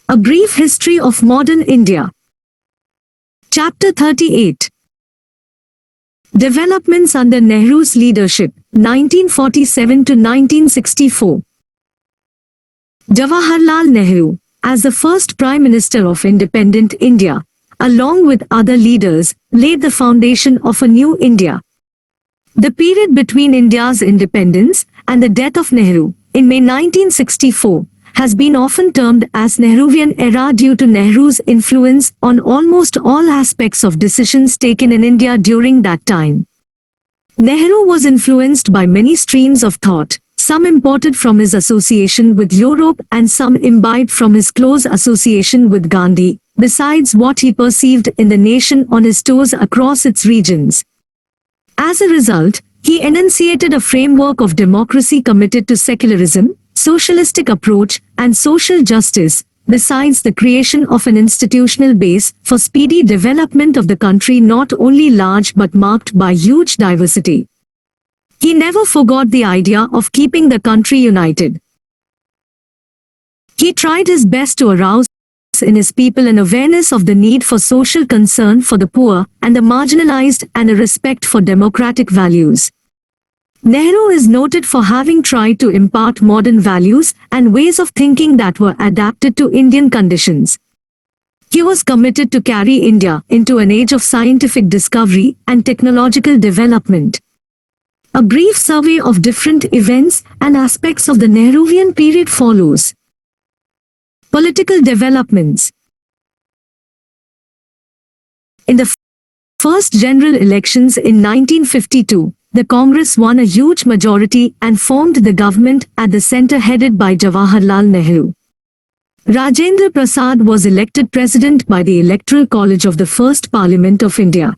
A Brief History of Modern India. Chapter 38. Developments under Nehru's leadership, 1947 to 1964. Jawaharlal Nehru, as the first Prime Minister of independent India, along with other leaders, laid the foundation of a new India. The period between India's independence and the death of Nehru, in May 1964, has been often termed as Nehruvian era due to Nehru's influence on almost all aspects of decisions taken in India during that time. Nehru was influenced by many streams of thought, some imported from his association with Europe and some imbibed from his close association with Gandhi, besides what he perceived in the nation on his tours across its regions. As a result, he enunciated a framework of democracy committed to secularism, socialistic approach, and social justice, besides the creation of an institutional base for speedy development of the country not only large but marked by huge diversity. He never forgot the idea of keeping the country united. He tried his best to arouse in his people an awareness of the need for social concern for the poor and the marginalized and a respect for democratic values. Nehru is noted for having tried to impart modern values and ways of thinking that were adapted to Indian conditions. He was committed to carry India into an age of scientific discovery and technological development. A brief survey of different events and aspects of the Nehruvian period follows. Political developments. In the first general elections in 1952, the Congress won a huge majority and formed the government at the centre headed by Jawaharlal Nehru. Rajendra Prasad was elected president by the Electoral College of the First Parliament of India.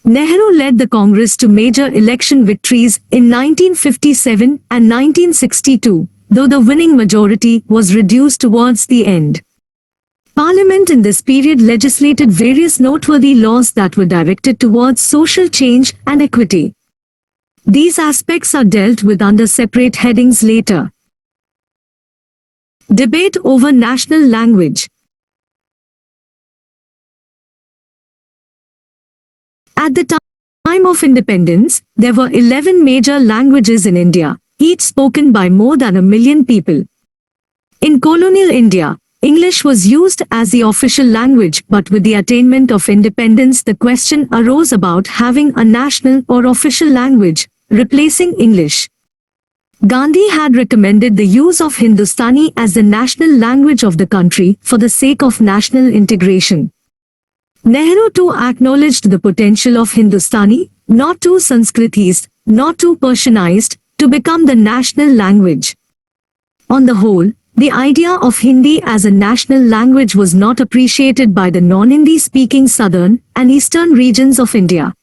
Nehru led the Congress to major election victories in 1957 and 1962, though the winning majority was reduced towards the end. Parliament in this period legislated various noteworthy laws that were directed towards social change and equity. These aspects are dealt with under separate headings later. Debate over national language. At the time of independence, there were 11 major languages in India, each spoken by more than 1 million people. In colonial India, English was used as the official language, but with the attainment of independence the question arose about having a national or official language, replacing English. Gandhi had recommended the use of Hindustani as the national language of the country for the sake of national integration. Nehru too acknowledged the potential of Hindustani, not too Sanskritized, not too Persianized, to become the national language. On the whole, the idea of Hindi as a national language was not appreciated by the non-Hindi speaking southern and eastern regions of India.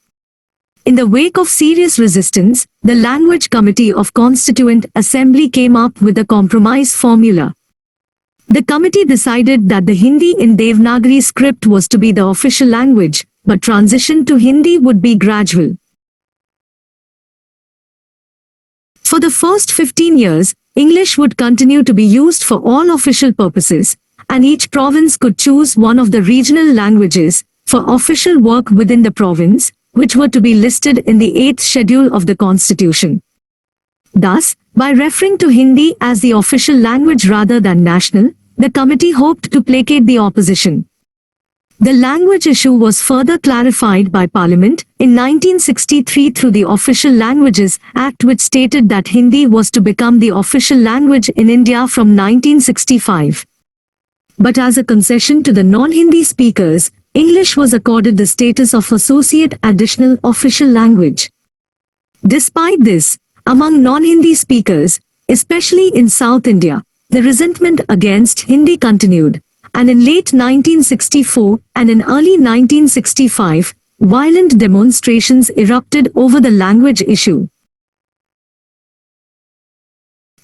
In the wake of serious resistance, the Language Committee of Constituent Assembly came up with a compromise formula. The committee decided that the Hindi in Devanagari script was to be the official language, but transition to Hindi would be gradual. For the first 15 years, English would continue to be used for all official purposes, and each province could choose one of the regional languages for official work within the province, which were to be listed in the 8th schedule of the Constitution. Thus, by referring to Hindi as the official language rather than national, the committee hoped to placate the opposition. The language issue was further clarified by Parliament in 1963 through the Official Languages Act, which stated that Hindi was to become the official language in India from 1965. But as a concession to the non-Hindi speakers, English was accorded the status of associate additional official language. Despite this, among non-Hindi speakers, especially in South India, the resentment against Hindi continued, and in late 1964 and in early 1965, violent demonstrations erupted over the language issue.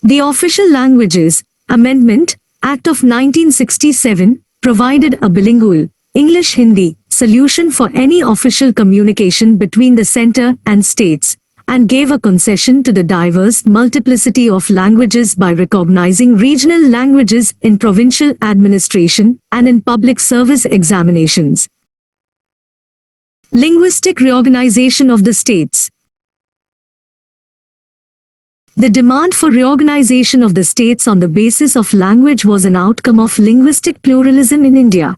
The Official Languages Amendment Act of 1967 provided a bilingual English-Hindi solution for any official communication between the centre and states, and gave a concession to the diverse multiplicity of languages by recognizing regional languages in provincial administration and in public service examinations. Linguistic reorganization of the states. The demand for reorganization of the states on the basis of language was an outcome of linguistic pluralism in India.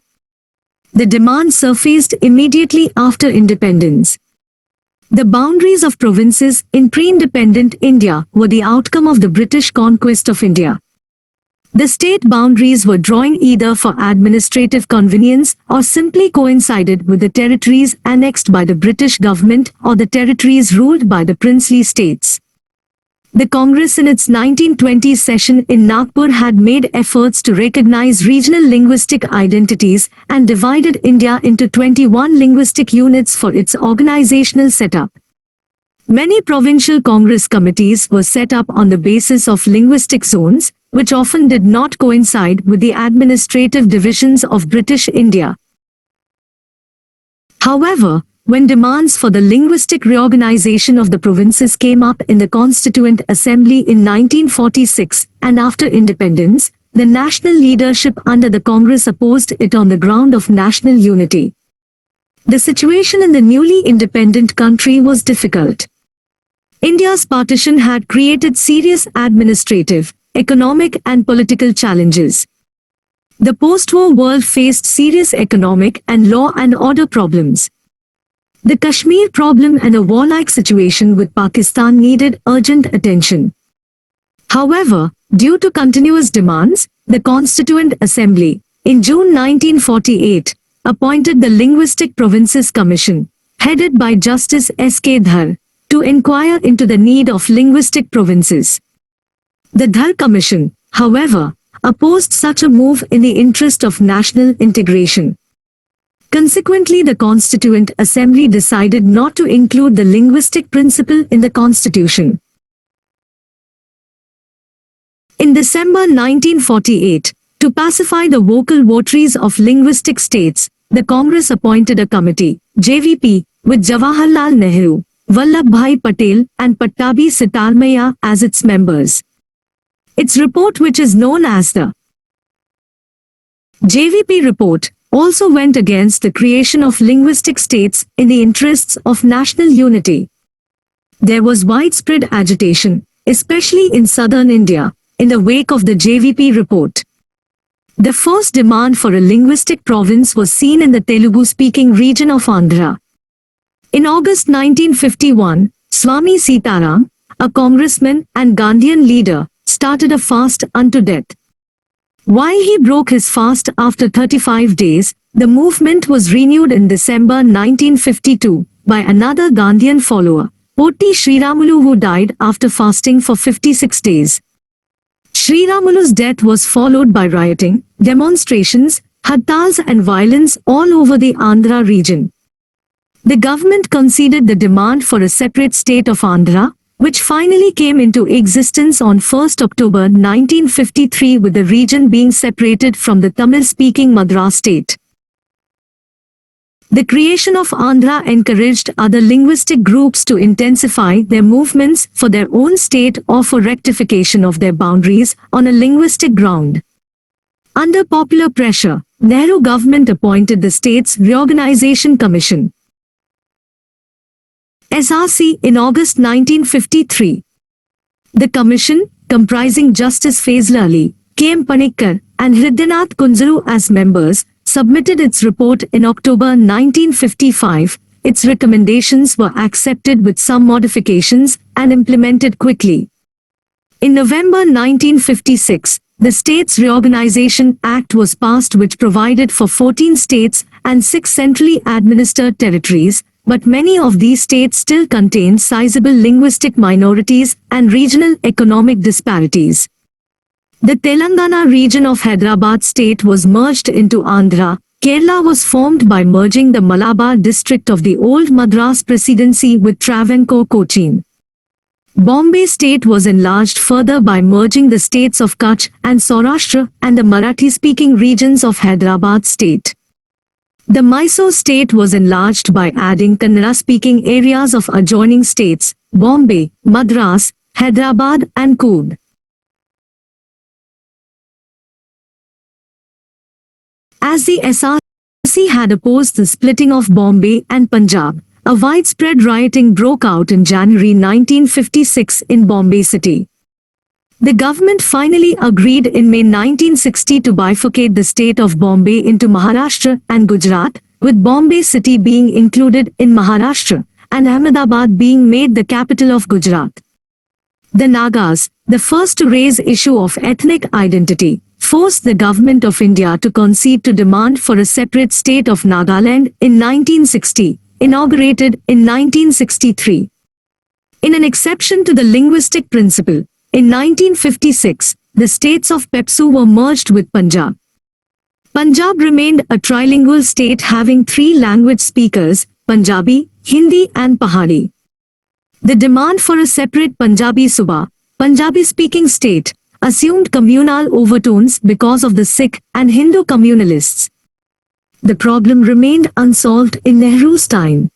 The demand surfaced immediately after independence. The boundaries of provinces in pre-independent India were the outcome of the British conquest of India. The state boundaries were drawn either for administrative convenience or simply coincided with the territories annexed by the British government or the territories ruled by the princely states. The Congress in its 1920 session in Nagpur had made efforts to recognize regional linguistic identities and divided India into 21 linguistic units for its organizational setup. Many provincial Congress committees were set up on the basis of linguistic zones, which often did not coincide with the administrative divisions of British India. However, when demands for the linguistic reorganization of the provinces came up in the Constituent Assembly in 1946 and after independence, the national leadership under the Congress opposed it on the ground of national unity. The situation in the newly independent country was difficult. India's partition had created serious administrative, economic and political challenges. The post-war world faced serious economic and law and order problems. The Kashmir problem and a warlike situation with Pakistan needed urgent attention. However, due to continuous demands, the Constituent Assembly, in June 1948, appointed the Linguistic Provinces Commission, headed by Justice S.K. Dhar, to inquire into the need of linguistic provinces. The Dhar Commission, however, opposed such a move in the interest of national integration. Consequently, the Constituent Assembly decided not to include the linguistic principle in the Constitution. In December 1948, to pacify the vocal votaries of linguistic states, the Congress appointed a committee, JVP, with Jawaharlal Nehru, Vallabhbhai Patel and Pattabhi Sitaramaiah as its members. Its report, which is known as the JVP report, also went against the creation of linguistic states in the interests of national unity. There was widespread agitation, especially in southern India, in the wake of the JVP report. The first demand for a linguistic province was seen in the Telugu-speaking region of Andhra. In August 1951, Swami Sitaram, a congressman and Gandhian leader, started a fast unto death. While he broke his fast after 35 days, the movement was renewed in December 1952 by another Gandhian follower, Potti Sriramulu, who died after fasting for 56 days. Sriramulu's death was followed by rioting, demonstrations, hartals and violence all over the Andhra region. The government conceded the demand for a separate state of Andhra, which finally came into existence on 1 October 1953, with the region being separated from the Tamil-speaking Madras state. The creation of Andhra encouraged other linguistic groups to intensify their movements for their own state or for rectification of their boundaries on a linguistic ground. Under popular pressure, Nehru government appointed the States Reorganization Commission, SRC, in August 1953. The commission, comprising Justice Fazl Ali, K.M. Panikkar, and Hridyanath Kunzuru as members, submitted its report in October 1955. Its recommendations were accepted with some modifications and implemented quickly. In November 1956, the States Reorganization Act was passed, which provided for 14 states and 6 centrally administered territories, but many of these states still contain sizable linguistic minorities and regional economic disparities. The Telangana region of Hyderabad state was merged into Andhra. Kerala was formed by merging the Malabar district of the old Madras Presidency with Travancore Cochin. Bombay state was enlarged further by merging the states of Kutch and Saurashtra and the Marathi-speaking regions of Hyderabad state. The Mysore state was enlarged by adding Kannada-speaking areas of adjoining states, Bombay, Madras, Hyderabad and Coorg. As the SRC had opposed the splitting of Bombay and Punjab, a widespread rioting broke out in January 1956 in Bombay city. The government finally agreed in May 1960 to bifurcate the state of Bombay into Maharashtra and Gujarat, with Bombay city being included in Maharashtra and Ahmedabad being made the capital of Gujarat. The Nagas, the first to raise issue of ethnic identity, forced the government of India to concede to demand for a separate state of Nagaland in 1960, inaugurated in 1963. In an exception to the linguistic principle, in 1956, the states of PEPSU were merged with Punjab. Punjab remained a trilingual state having 3 language speakers, Punjabi, Hindi and Pahari. The demand for a separate Punjabi Suba, Punjabi-speaking state, assumed communal overtones because of the Sikh and Hindu communalists. The problem remained unsolved in Nehru's time.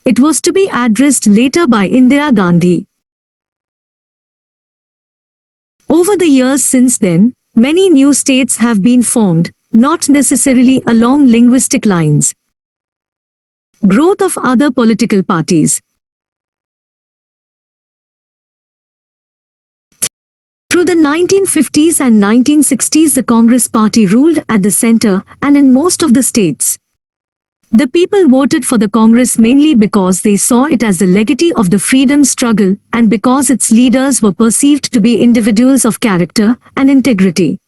It was to be addressed later by Indira Gandhi. Over the years since then, many new states have been formed, not necessarily along linguistic lines. Growth of other political parties. Through the 1950s and 1960s, the Congress party ruled at the center and in most of the states. The people voted for the Congress mainly because they saw it as the legacy of the freedom struggle and because its leaders were perceived to be individuals of character and integrity.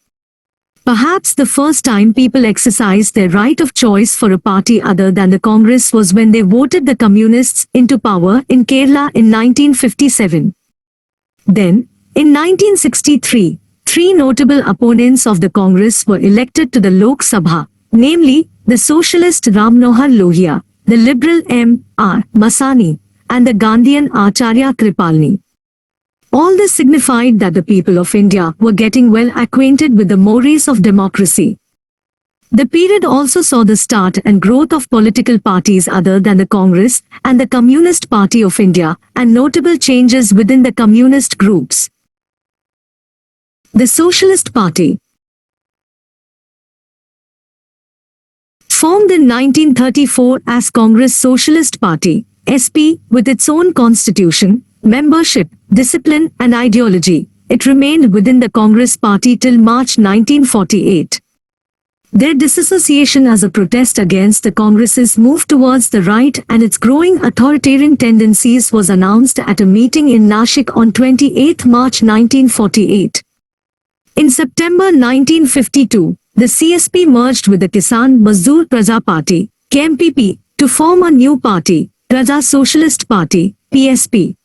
Perhaps the first time people exercised their right of choice for a party other than the Congress was when they voted the Communists into power in Kerala in 1957. Then, in 1963, 3 notable opponents of the Congress were elected to the Lok Sabha, namely, the socialist Ram Manohar Lohia, the liberal M.R. Masani, and the Gandhian Acharya Kripalani. All this signified that the people of India were getting well acquainted with the mores of democracy. The period also saw the start and growth of political parties other than the Congress and the Communist Party of India, and notable changes within the communist groups. The Socialist Party, formed in 1934 as Congress Socialist Party, SP, with its own constitution, membership, discipline and ideology, it remained within the Congress Party till March 1948. Their disassociation as a protest against the Congress's move towards the right and its growing authoritarian tendencies was announced at a meeting in Nashik on 28 March 1948. In September 1952, the CSP merged with the Kisan Mazdoor Praja Party, KMPP, to form a new party, Praja Socialist Party, PSP.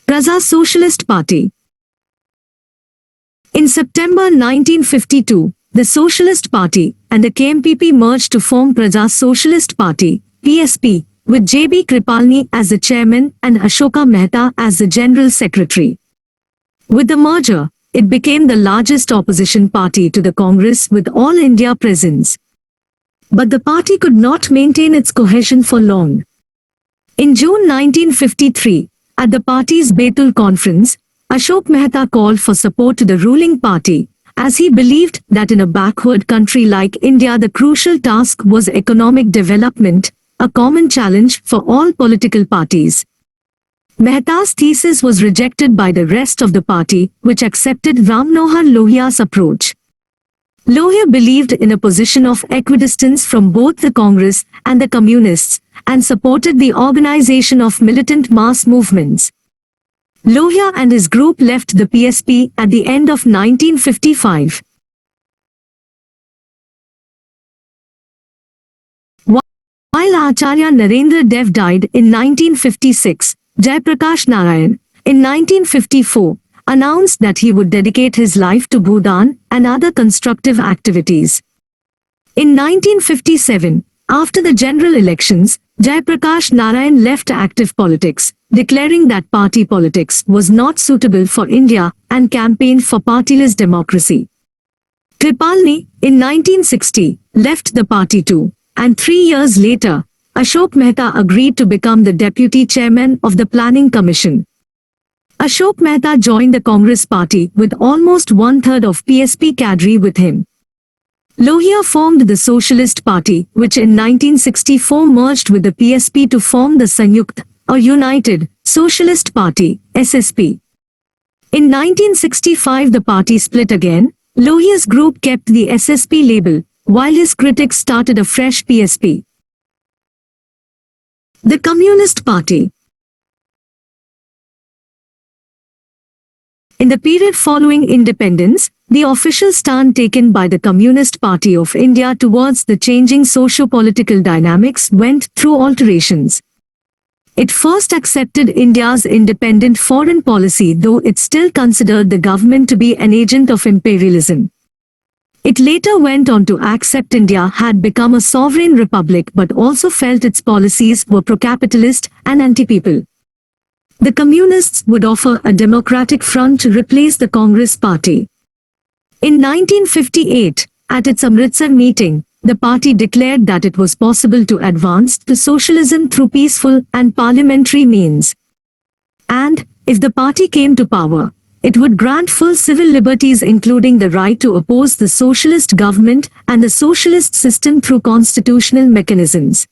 Praja Socialist Party. In September 1952, the Socialist Party and the KMPP merged to form Praja Socialist Party, PSP, with J.B. Kripalani as the chairman and Ashoka Mehta as the general secretary. With the merger, it became the largest opposition party to the Congress with all India presence. But the party could not maintain its cohesion for long. In June 1953, at the party's Betul conference, Ashok Mehta called for support to the ruling party, as he believed that in a backward country like India the crucial task was economic development, a common challenge for all political parties. Mehta's thesis was rejected by the rest of the party, which accepted Ram Manohar Lohia's approach. Lohia believed in a position of equidistance from both the Congress and the Communists, and supported the organization of militant mass movements. Lohia and his group left the PSP at the end of 1955. While Acharya Narendra Dev died in 1956, Jayaprakash Narayan, in 1954, announced that he would dedicate his life to Bhudan and other constructive activities. In 1957, after the general elections, Jayaprakash Narayan left active politics, declaring that party politics was not suitable for India and campaigned for partyless democracy. Kripalani, in 1960, left the party too, and 3 years later, Ashok Mehta agreed to become the deputy chairman of the Planning Commission. Ashok Mehta joined the Congress party with almost one-third of PSP cadre with him. Lohia formed the Socialist Party, which in 1964 merged with the PSP to form the Sanyukt, or United, Socialist Party, SSP. In 1965 the party split again. Lohia's group kept the SSP label, while his critics started a fresh PSP. The Communist Party. In the period following independence, the official stand taken by the Communist Party of India towards the changing socio-political dynamics went through alterations. It first accepted India's independent foreign policy, though it still considered the government to be an agent of imperialism. It later went on to accept India had become a sovereign republic but also felt its policies were pro-capitalist and anti-people. The Communists would offer a democratic front to replace the Congress Party. In 1958, at its Amritsar meeting, the party declared that it was possible to advance to socialism through peaceful and parliamentary means. And, if the party came to power, it would grant full civil liberties including the right to oppose the socialist government and the socialist system through constitutional mechanisms.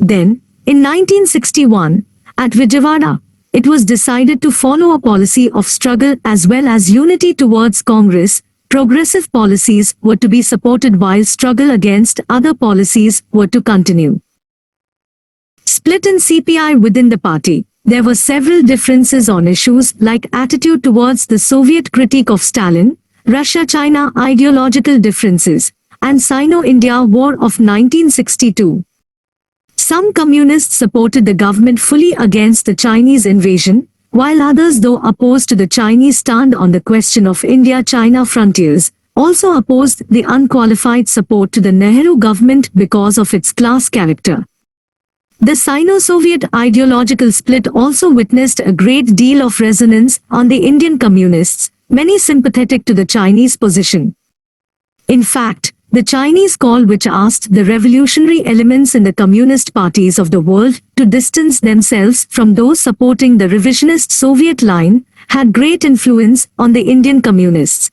Then, in 1961, at Vijayawada, it was decided to follow a policy of struggle as well as unity towards Congress. Progressive policies were to be supported while struggle against other policies were to continue. Split in CPI within the party. There were several differences on issues like attitude towards the Soviet critique of Stalin, Russia-China ideological differences, and Sino-India War of 1962. Some communists supported the government fully against the Chinese invasion, while others, though opposed to the Chinese stand on the question of India-China frontiers, also opposed the unqualified support to the Nehru government because of its class character. The Sino-Soviet ideological split also witnessed a great deal of resonance on the Indian communists, many sympathetic to the Chinese position. In fact, the Chinese call which asked the revolutionary elements in the communist parties of the world to distance themselves from those supporting the revisionist Soviet line, had great influence on the Indian communists.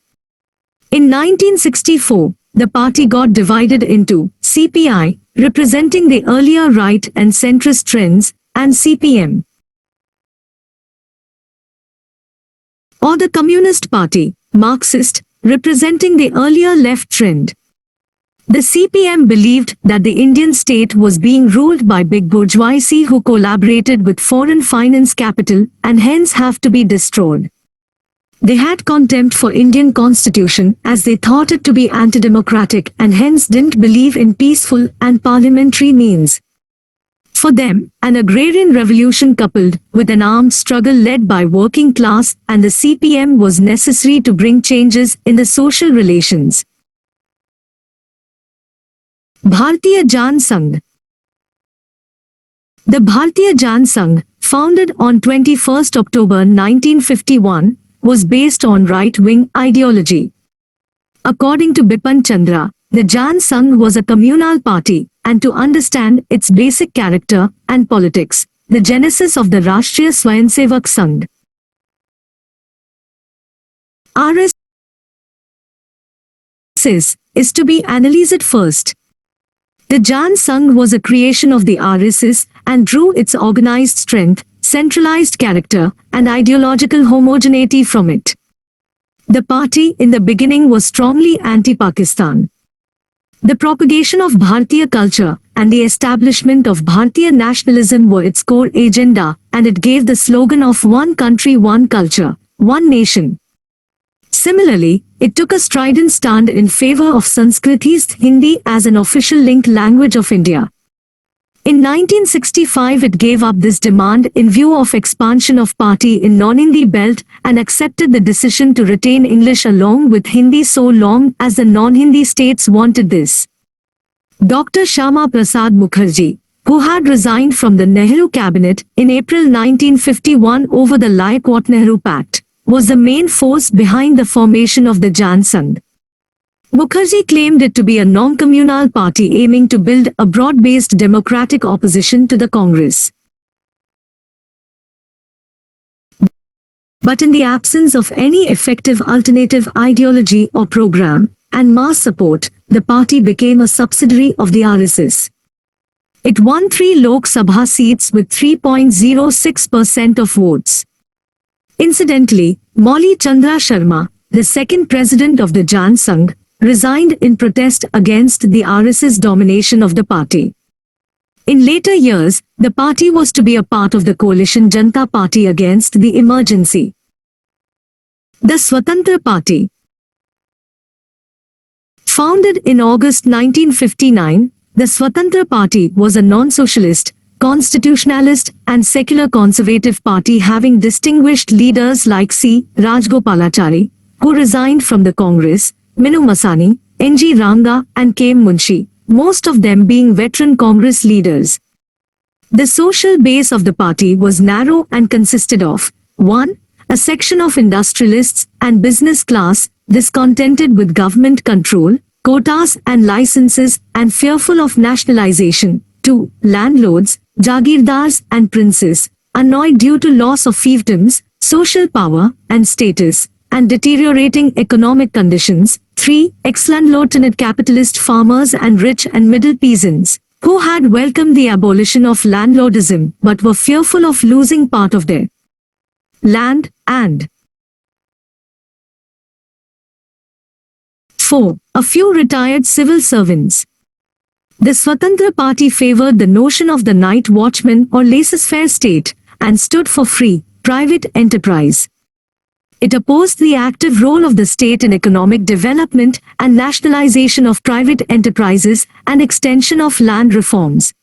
In 1964, the party got divided into CPI, representing the earlier right and centrist trends, and CPM, or the Communist Party, Marxist, representing the earlier left trend. The CPM believed that the Indian state was being ruled by big bourgeoisie who collaborated with foreign finance capital and hence have to be destroyed. They had contempt for Indian constitution as they thought it to be anti-democratic and hence didn't believe in peaceful and parliamentary means. For them, an agrarian revolution coupled with an armed struggle led by working class and the CPM was necessary to bring changes in the social relations. Bharatiya Jan Sangh. The Bharatiya Jan Sangh, founded on 21st October 1951, was based on right-wing ideology. According to Bipin Chandra, the Jan Sangh was a communal party, and to understand its basic character and politics, the genesis of the Rashtriya Swayamsevak Sangh. RSS is to be analyzed first. The Jan Sangh was a creation of the RSS and drew its organized strength, centralized character, and ideological homogeneity from it. The party in the beginning was strongly anti-Pakistan. The propagation of Bharatiya culture and the establishment of Bharatiya nationalism were its core agenda, and it gave the slogan of one country, one culture, one nation. Similarly, it took a strident stand in favor of Sanskrit's Hindi as an official linked language of India. In 1965 it gave up this demand in view of expansion of party in non-Hindi belt and accepted the decision to retain English along with Hindi so long as the non-Hindi states wanted this. Dr. Shyama Prasad Mukherjee, who had resigned from the Nehru cabinet in April 1951 over the Liaquat-Nehru Pact, was the main force behind the formation of the Jan Sangh. Mukherjee claimed it to be a non-communal party aiming to build a broad-based democratic opposition to the Congress. But in the absence of any effective alternative ideology or program and mass support, the party became a subsidiary of the RSS. It won 3 Lok Sabha seats with 3.06% of votes. Incidentally, Molly Chandra Sharma, the second president of the Jan Sangh, resigned in protest against the RSS domination of the party. In later years, the party was to be a part of the coalition Janata Party against the emergency. The Swatantra Party. Founded in August 1959, the Swatantra Party was a non-socialist, constitutionalist and secular conservative party having distinguished leaders like C. Rajgopalachari, who resigned from the Congress, Minu Masani, N.G. Ranga and K. Munshi, most of them being veteran Congress leaders. The social base of the party was narrow and consisted of 1. A section of industrialists and business class discontented with government control, quotas and licenses and fearful of nationalization. 2. Landlords, jagirdars and princes, annoyed due to loss of fiefdoms, social power and status, and deteriorating economic conditions. 3. Ex-landlorded capitalist farmers and rich and middle peasants, who had welcomed the abolition of landlordism but were fearful of losing part of their land, and 4. A few retired civil servants. The Swatantra Party favored the notion of the night watchman or laissez-faire state and stood for free, private enterprise. It opposed the active role of the state in economic development and nationalization of private enterprises and extension of land reforms.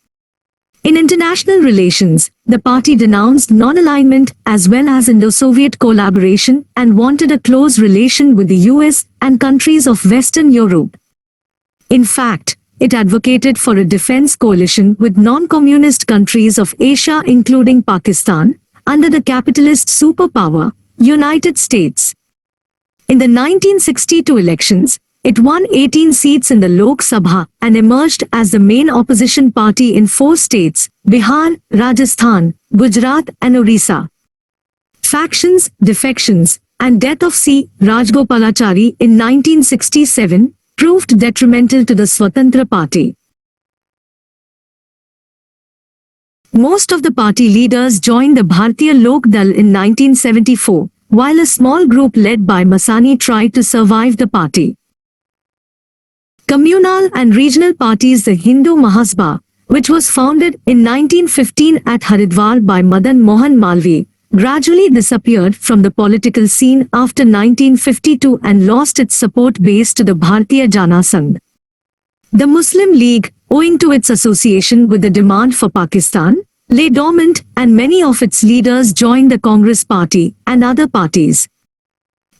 In international relations, the party denounced non-alignment as well as Indo-Soviet collaboration and wanted a close relation with the US and countries of Western Europe. In fact, it advocated for a defense coalition with non-communist countries of Asia including Pakistan, under the capitalist superpower, United States. In the 1962 elections, it won 18 seats in the Lok Sabha and emerged as the main opposition party in 4 states, Bihar, Rajasthan, Gujarat and Orissa. Factions, defections, and death of C. Rajgopalachari in 1967 proved detrimental to the Swatantra Party. Most of the party leaders joined the Bharatiya Lok Dal in 1974, while a small group led by Masani tried to survive the party. Communal and regional parties. The Hindu Mahasabha, which was founded in 1915 at Haridwar by Madan Mohan Malviya, gradually disappeared from the political scene after 1952 and lost its support base to the Bharatiya Jana Sangh. The Muslim League, owing to its association with the demand for Pakistan, lay dormant and many of its leaders joined the Congress Party and other parties.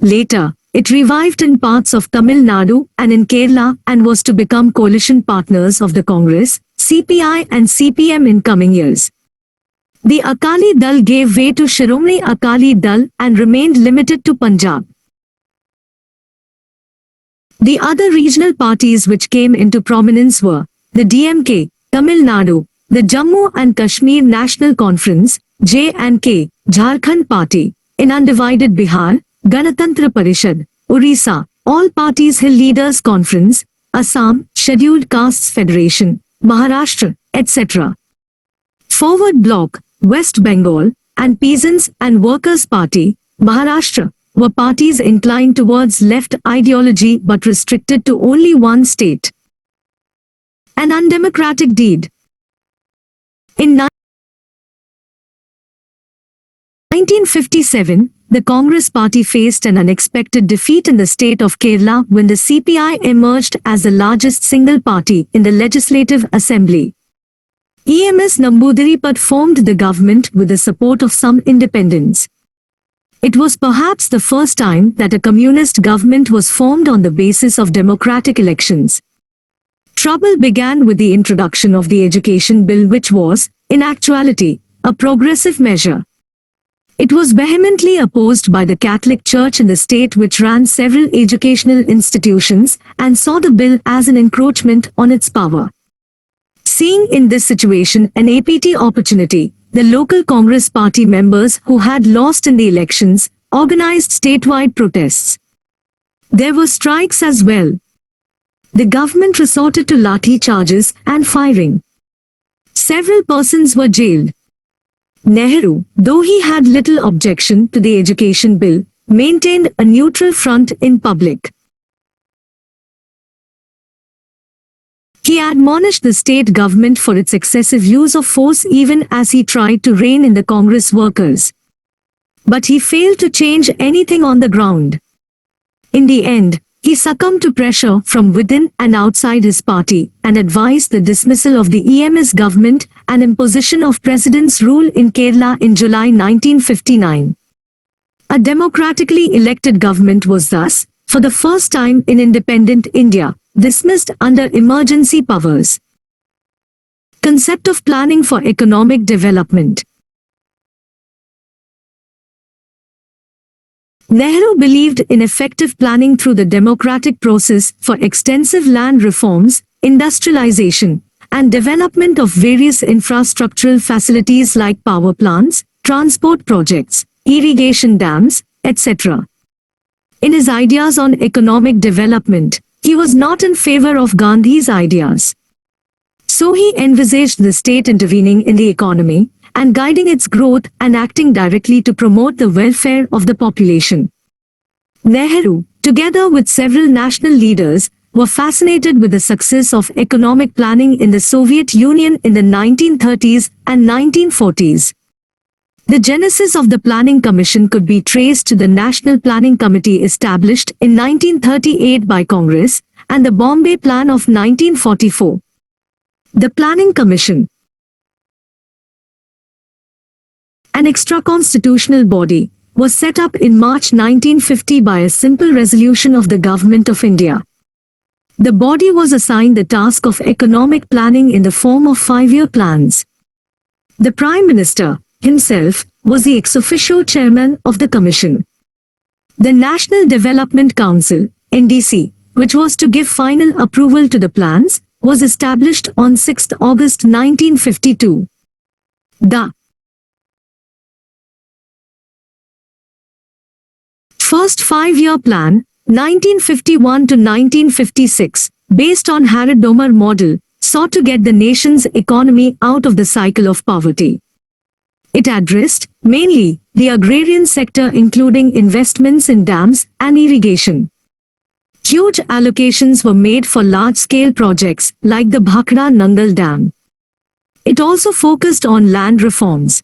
Later, it revived in parts of Tamil Nadu and in Kerala and was to become coalition partners of the Congress, CPI and CPM in coming years. The Akali Dal gave way to Shiromani Akali Dal and remained limited to Punjab. The other regional parties which came into prominence were the DMK, Tamil Nadu, the Jammu and Kashmir National Conference, J&K, Jharkhand Party, in undivided Bihar, Ganatantra Parishad, Orissa, All Parties Hill Leaders Conference, Assam, Scheduled Castes Federation, Maharashtra, etc. Forward Bloc, West Bengal, and Peasants and Workers Party, Maharashtra, were parties inclined towards left ideology but restricted to only one state. An undemocratic deed. In 1957, the Congress Party faced an unexpected defeat in the state of Kerala when the CPI emerged as the largest single party in the Legislative Assembly. EMS Namboodiripad formed the government with the support of some independents. It was perhaps the first time that a communist government was formed on the basis of democratic elections. Trouble began with the introduction of the Education Bill, which was, in actuality, a progressive measure. It was vehemently opposed by the Catholic Church in the state, which ran several educational institutions and saw the bill as an encroachment on its power. Seeing in this situation an APT opportunity, the local Congress party members who had lost in the elections organized statewide protests. There were strikes as well. The government resorted to lathi charges and firing. Several persons were jailed. Nehru, though he had little objection to the education bill, maintained a neutral front in public. He admonished the state government for its excessive use of force even as he tried to rein in the Congress workers. But he failed to change anything on the ground. In the end, he succumbed to pressure from within and outside his party and advised the dismissal of the EMS government and imposition of President's rule in Kerala in July 1959. A democratically elected government was thus, for the first time in independent India, dismissed under emergency powers. Concept of planning for economic development. Nehru believed in effective planning through the democratic process for extensive land reforms, industrialization, and development of various infrastructural facilities like power plants, transport projects, irrigation dams, etc. In his ideas on economic development, he was not in favor of Gandhi's ideas. So he envisaged the state intervening in the economy and guiding its growth and acting directly to promote the welfare of the population. Nehru, together with several national leaders, were fascinated with the success of economic planning in the Soviet Union in the 1930s and 1940s. The genesis of the Planning Commission could be traced to the National Planning Committee established in 1938 by Congress and the Bombay Plan of 1944. The Planning Commission, an extra-constitutional body, was set up in March 1950 by a simple resolution of the Government of India. The body was assigned the task of economic planning in the form of 5-year plans. The Prime Minister, himself, was the ex officio chairman of the commission. The National Development Council, NDC, which was to give final approval to the plans, was established on 6 August 1952. The first 5-year plan, 1951 to 1956, based on Harrod-Domar model, sought to get the nation's economy out of the cycle of poverty. It addressed, mainly, the agrarian sector including investments in dams and irrigation. Huge allocations were made for large-scale projects like the Bhakra Nangal Dam. It also focused on land reforms.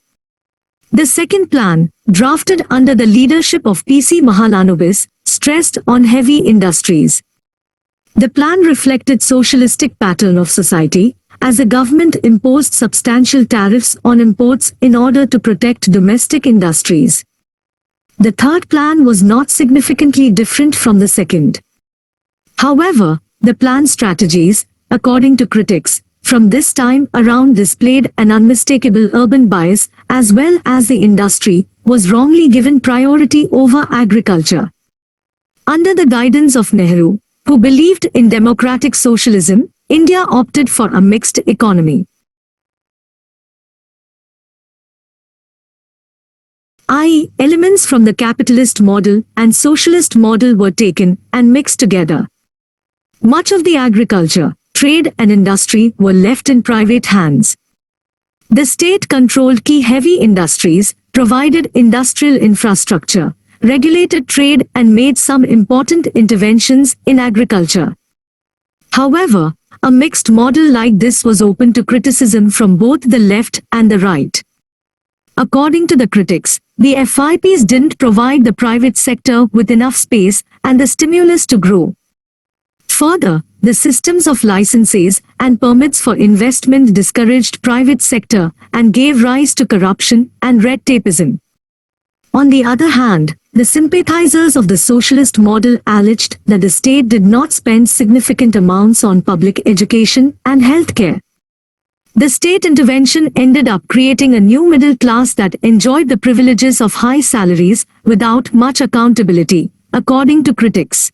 The second plan, drafted under the leadership of P.C. Mahalanobis, stressed on heavy industries. The plan reflected socialistic pattern of society, as the government imposed substantial tariffs on imports in order to protect domestic industries. The third plan was not significantly different from the second. However, the plan strategies, according to critics, from this time around displayed an unmistakable urban bias as well as the industry was wrongly given priority over agriculture. Under the guidance of Nehru, who believed in democratic socialism, India opted for a mixed economy. I.e., elements from the capitalist model and socialist model were taken and mixed together. Much of the agriculture, trade and industry were left in private hands. The state controlled key heavy industries, provided industrial infrastructure, regulated trade and made some important interventions in agriculture. However, a mixed model like this was open to criticism from both the left and the right. According to the critics, the FIPs didn't provide the private sector with enough space and the stimulus to grow. Further, the systems of licenses and permits for investment discouraged private sector and gave rise to corruption and red tapeism. On the other hand, the sympathizers of the socialist model alleged that the state did not spend significant amounts on public education and healthcare. The state intervention ended up creating a new middle class that enjoyed the privileges of high salaries without much accountability, according to critics.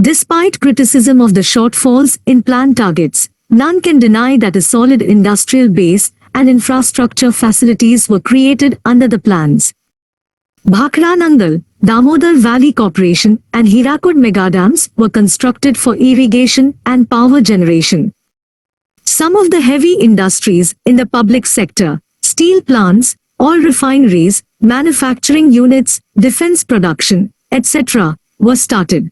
Despite criticism of the shortfalls in plan targets, none can deny that a solid industrial base and infrastructure facilities were created under the plans. Bhakra Nangal, Damodar Valley Corporation and Hirakud megadams were constructed for irrigation and power generation. Some of the heavy industries in the public sector, steel plants, oil refineries, manufacturing units, defense production, etc., were started.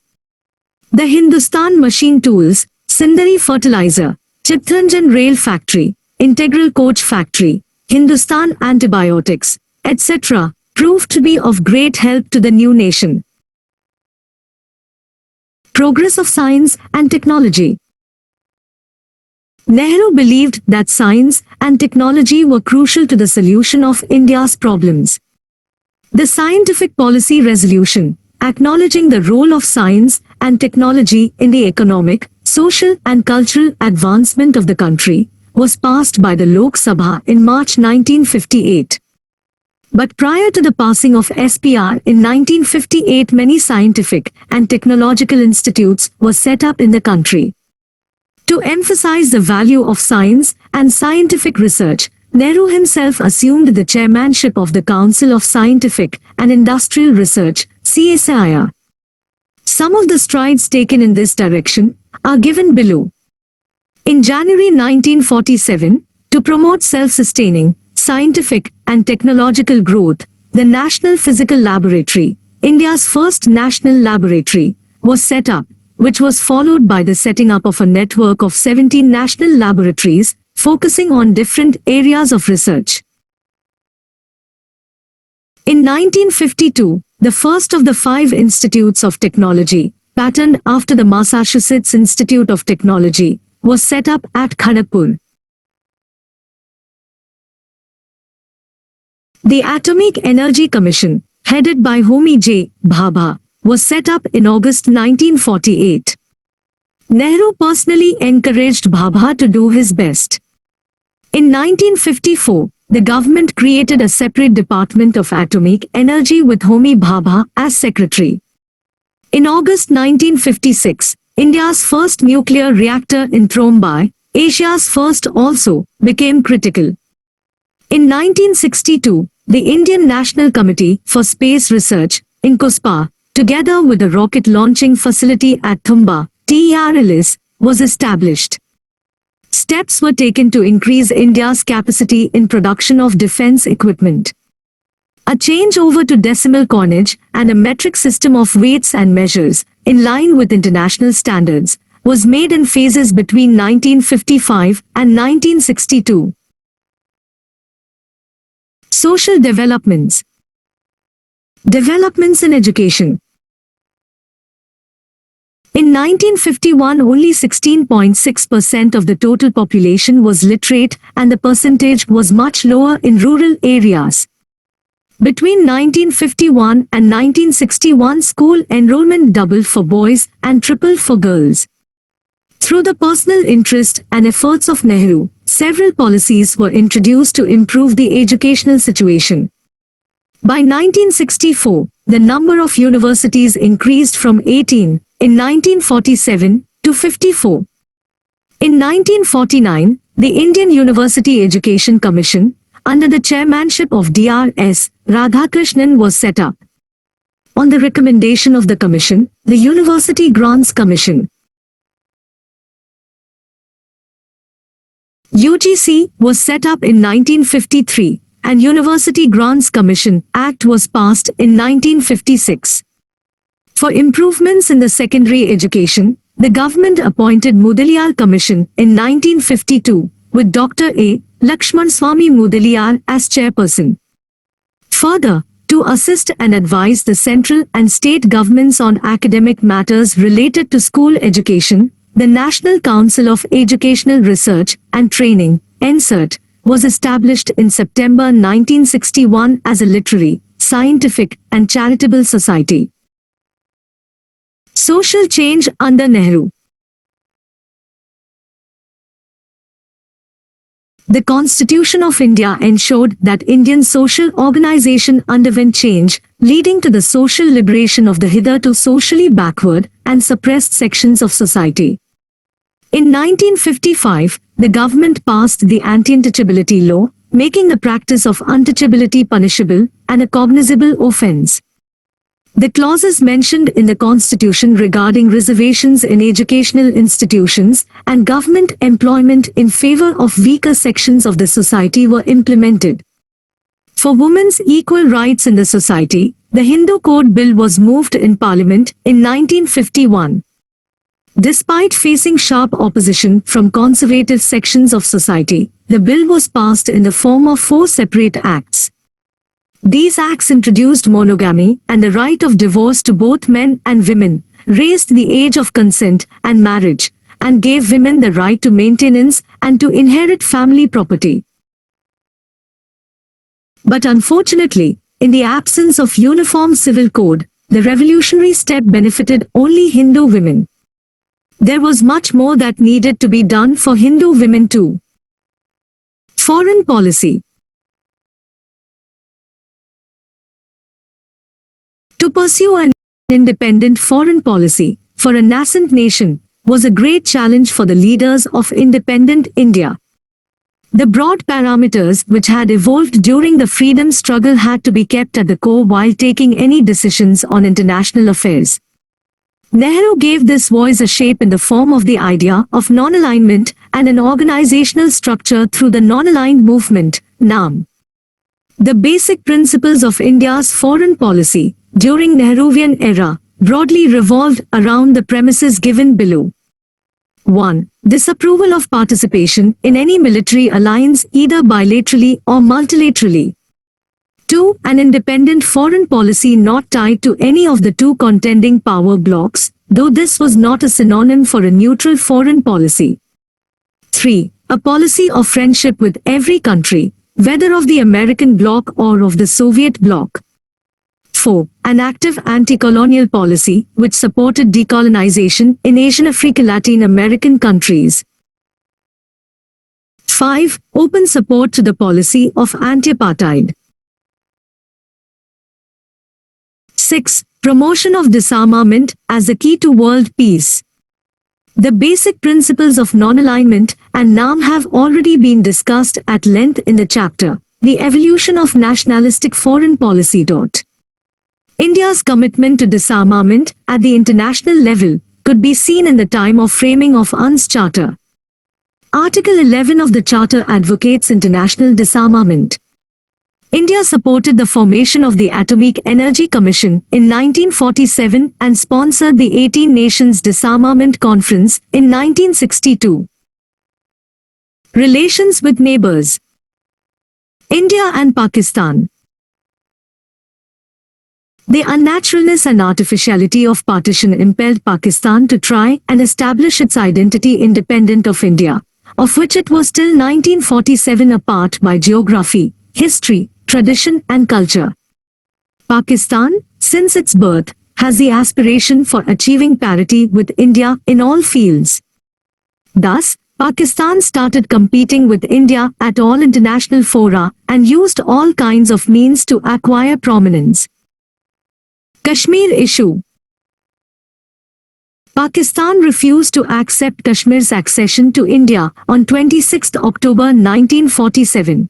The Hindustan Machine Tools, Sindari Fertilizer, Chittranjan Rail Factory, Integral Coach Factory, Hindustan Antibiotics, etc., proved to be of great help to the new nation. Progress of science and technology. Nehru believed that science and technology were crucial to the solution of India's problems. The Scientific Policy Resolution, acknowledging the role of science and technology in the economic, social and cultural advancement of the country, was passed by the Lok Sabha in March 1958. But prior to the passing of SPR in 1958, many scientific and technological institutes were set up in the country. To emphasize the value of science and scientific research, Nehru himself assumed the chairmanship of the Council of Scientific and Industrial Research, CSIR. Some of the strides taken in this direction are given below. In January 1947, to promote self-sustaining, scientific and technological growth, the National Physical Laboratory, India's first national laboratory, was set up, which was followed by the setting up of a network of 17 national laboratories, focusing on different areas of research. In 1952, the first of the 5 institutes of technology, patterned after the Massachusetts Institute of Technology, was set up at Kharagpur. The Atomic Energy Commission, headed by Homi J. Bhabha, was set up in August 1948. Nehru personally encouraged Bhabha to do his best. In 1954, the government created a separate Department of Atomic Energy with Homi Bhabha as secretary. In August 1956, India's first nuclear reactor in Trombai, Asia's first also, became critical. In 1962, the Indian National Committee for Space Research, INCOSPA, together with the rocket launching facility at Thumba, TERLS, was established. Steps were taken to increase India's capacity in production of defense equipment. A change over to decimal coinage and a metric system of weights and measures, in line with international standards, was made in phases between 1955 and 1962. Social developments. Developments in education. In 1951, only 16.6% of the total population was literate, and the percentage was much lower in rural areas. Between 1951 and 1961, school enrollment doubled for boys and tripled for girls. Through the personal interest and efforts of Nehru, several policies were introduced to improve the educational situation. By 1964, the number of universities increased from 18 in 1947 to 54. In 1949, the Indian University Education Commission, under the chairmanship of Dr.S. Radhakrishnan, was set up. On the recommendation of the Commission, the University Grants Commission UGC was set up in 1953, and University Grants Commission Act was passed in 1956. For improvements in the secondary education, the government appointed Mudaliar Commission in 1952, with Dr. A. Lakshmanswamy Mudaliar as chairperson. Further, to assist and advise the central and state governments on academic matters related to school education, the National Council of Educational Research and Training, NCERT, was established in September 1961 as a literary, scientific, and charitable society. Social change under Nehru. The Constitution of India ensured that Indian social organization underwent change, leading to the social liberation of the hitherto socially backward and suppressed sections of society. In 1955, the government passed the Anti-Untouchability Law, making the practice of untouchability punishable and a cognizable offense. The clauses mentioned in the Constitution regarding reservations in educational institutions and government employment in favor of weaker sections of the society were implemented. For women's equal rights in the society, the Hindu Code Bill was moved in Parliament in 1951. Despite facing sharp opposition from conservative sections of society, the bill was passed in the form of 4 separate acts. These acts introduced monogamy and the right of divorce to both men and women, raised the age of consent and marriage, and gave women the right to maintenance and to inherit family property. But unfortunately, in the absence of uniform civil code, the revolutionary step benefited only Hindu women. There was much more that needed to be done for Hindu women too. Foreign policy. To pursue an independent foreign policy for a nascent nation was a great challenge for the leaders of independent India. The broad parameters which had evolved during the freedom struggle had to be kept at the core while taking any decisions on international affairs. Nehru gave this voice a shape in the form of the idea of non-alignment and an organizational structure through the Non-Aligned Movement, NAM. The basic principles of India's foreign policy during Nehruvian era broadly revolved around the premises given below. 1. Disapproval of participation in any military alliance either bilaterally or multilaterally. 2. An independent foreign policy not tied to any of the two contending power blocs, though this was not a synonym for a neutral foreign policy. 3. A policy of friendship with every country, whether of the American bloc or of the Soviet bloc. 4. An active anti-colonial policy which supported decolonization in Asian, African, Latin American countries. 5. Open support to the policy of anti-apartheid. 6. Promotion of disarmament as the key to world peace. The basic principles of non-alignment and NAM have already been discussed at length in the chapter, The Evolution of Nationalistic Foreign Policy. India's commitment to disarmament at the international level could be seen in the time of framing of UN's Charter. Article 11 of the Charter advocates international disarmament. India supported the formation of the Atomic Energy Commission in 1947 and sponsored the 18 Nations Disarmament Conference in 1962. Relations with neighbors. India and Pakistan. The unnaturalness and artificiality of partition impelled Pakistan to try and establish its identity independent of India, of which it was till 1947 a part by geography, history, tradition and culture. Pakistan, since its birth, has the aspiration for achieving parity with India in all fields. Thus, Pakistan started competing with India at all international fora and used all kinds of means to acquire prominence. Kashmir issue. Pakistan refused to accept Kashmir's accession to India on 26 October 1947.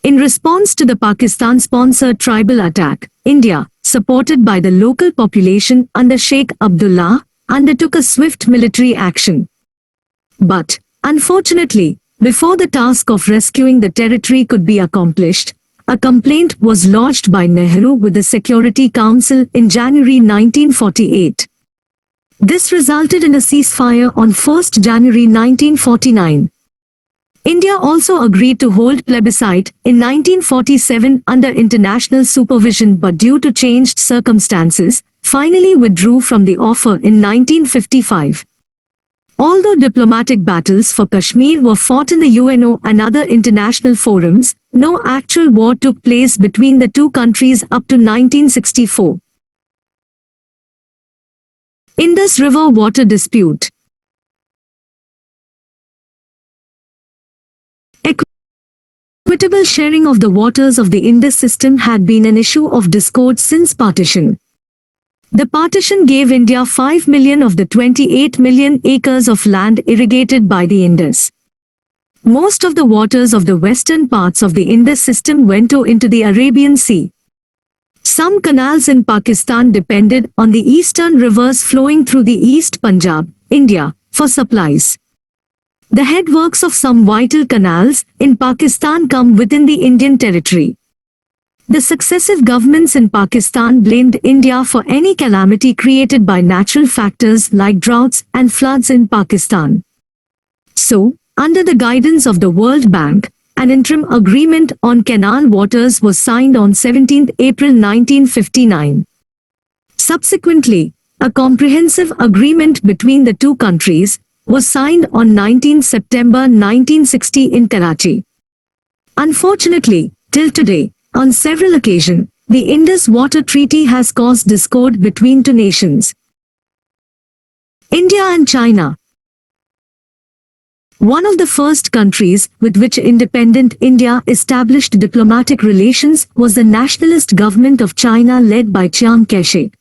In response to the Pakistan-sponsored tribal attack, India, supported by the local population under Sheikh Abdullah, undertook a swift military action. But, unfortunately, before the task of rescuing the territory could be accomplished, a complaint was lodged by Nehru with the Security Council in January 1948. This resulted in a ceasefire on 1 January 1949. India also agreed to hold plebiscite in 1947 under international supervision but due to changed circumstances, finally withdrew from the offer in 1955. Although diplomatic battles for Kashmir were fought in the UNO and other international forums, no actual war took place between the two countries up to 1964. Indus River water dispute. Equitable sharing of the waters of the Indus system had been an issue of discord since partition. The partition gave India 5 million of the 28 million acres of land irrigated by the Indus. Most of the waters of the western parts of the Indus system went into the Arabian Sea. Some canals in Pakistan depended on the eastern rivers flowing through the East Punjab, India, for supplies. The headworks of some vital canals in Pakistan come within the Indian territory. The successive governments in Pakistan blamed India for any calamity created by natural factors like droughts and floods in Pakistan. So, under the guidance of the World Bank, an interim agreement on canal waters was signed on 17 April 1959. Subsequently, a comprehensive agreement between the two countries was signed on 19 September 1960 in Karachi. Unfortunately, till today, on several occasions, the Indus Water Treaty has caused discord between two nations. India and China. One of the first countries with which independent India established diplomatic relations was the nationalist government of China led by Chiang Kai-shek.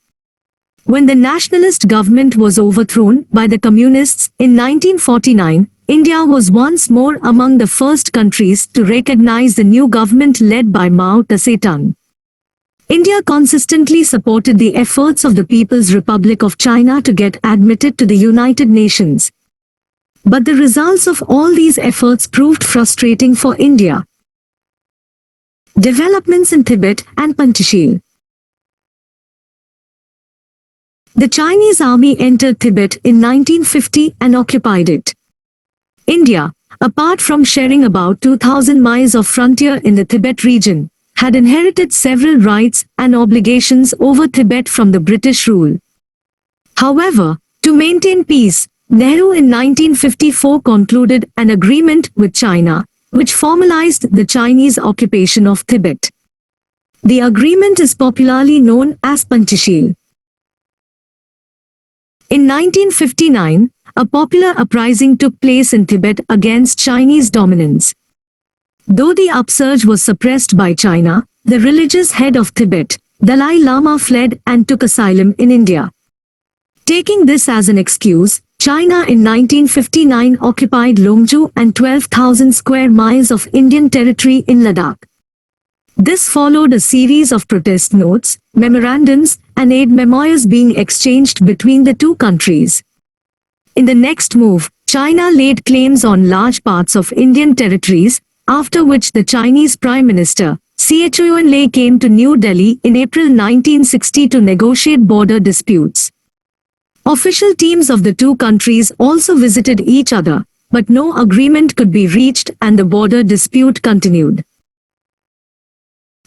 When the nationalist government was overthrown by the communists in 1949, India was once more among the first countries to recognize the new government led by Mao Tse-tung. India consistently supported the efforts of the People's Republic of China to get admitted to the United Nations. But the results of all these efforts proved frustrating for India. Developments in Tibet and Panchsheel. The Chinese army entered Tibet in 1950 and occupied it. India, apart from sharing about 2,000 miles of frontier in the Tibet region, had inherited several rights and obligations over Tibet from the British rule. However, to maintain peace, Nehru in 1954 concluded an agreement with China, which formalized the Chinese occupation of Tibet. The agreement is popularly known as Panchsheel. In 1959, a popular uprising took place in Tibet against Chinese dominance. Though the upsurge was suppressed by China, the religious head of Tibet, Dalai Lama, fled and took asylum in India. Taking this as an excuse, China in 1959 occupied Longju and 12,000 square miles of Indian territory in Ladakh. This followed a series of protest notes, memorandums, and aid memoirs being exchanged between the two countries. In the next move, China laid claims on large parts of Indian territories, after which the Chinese Prime Minister, Chun Lai, came to New Delhi in April 1960 to negotiate border disputes. Official teams of the two countries also visited each other, but no agreement could be reached and the border dispute continued.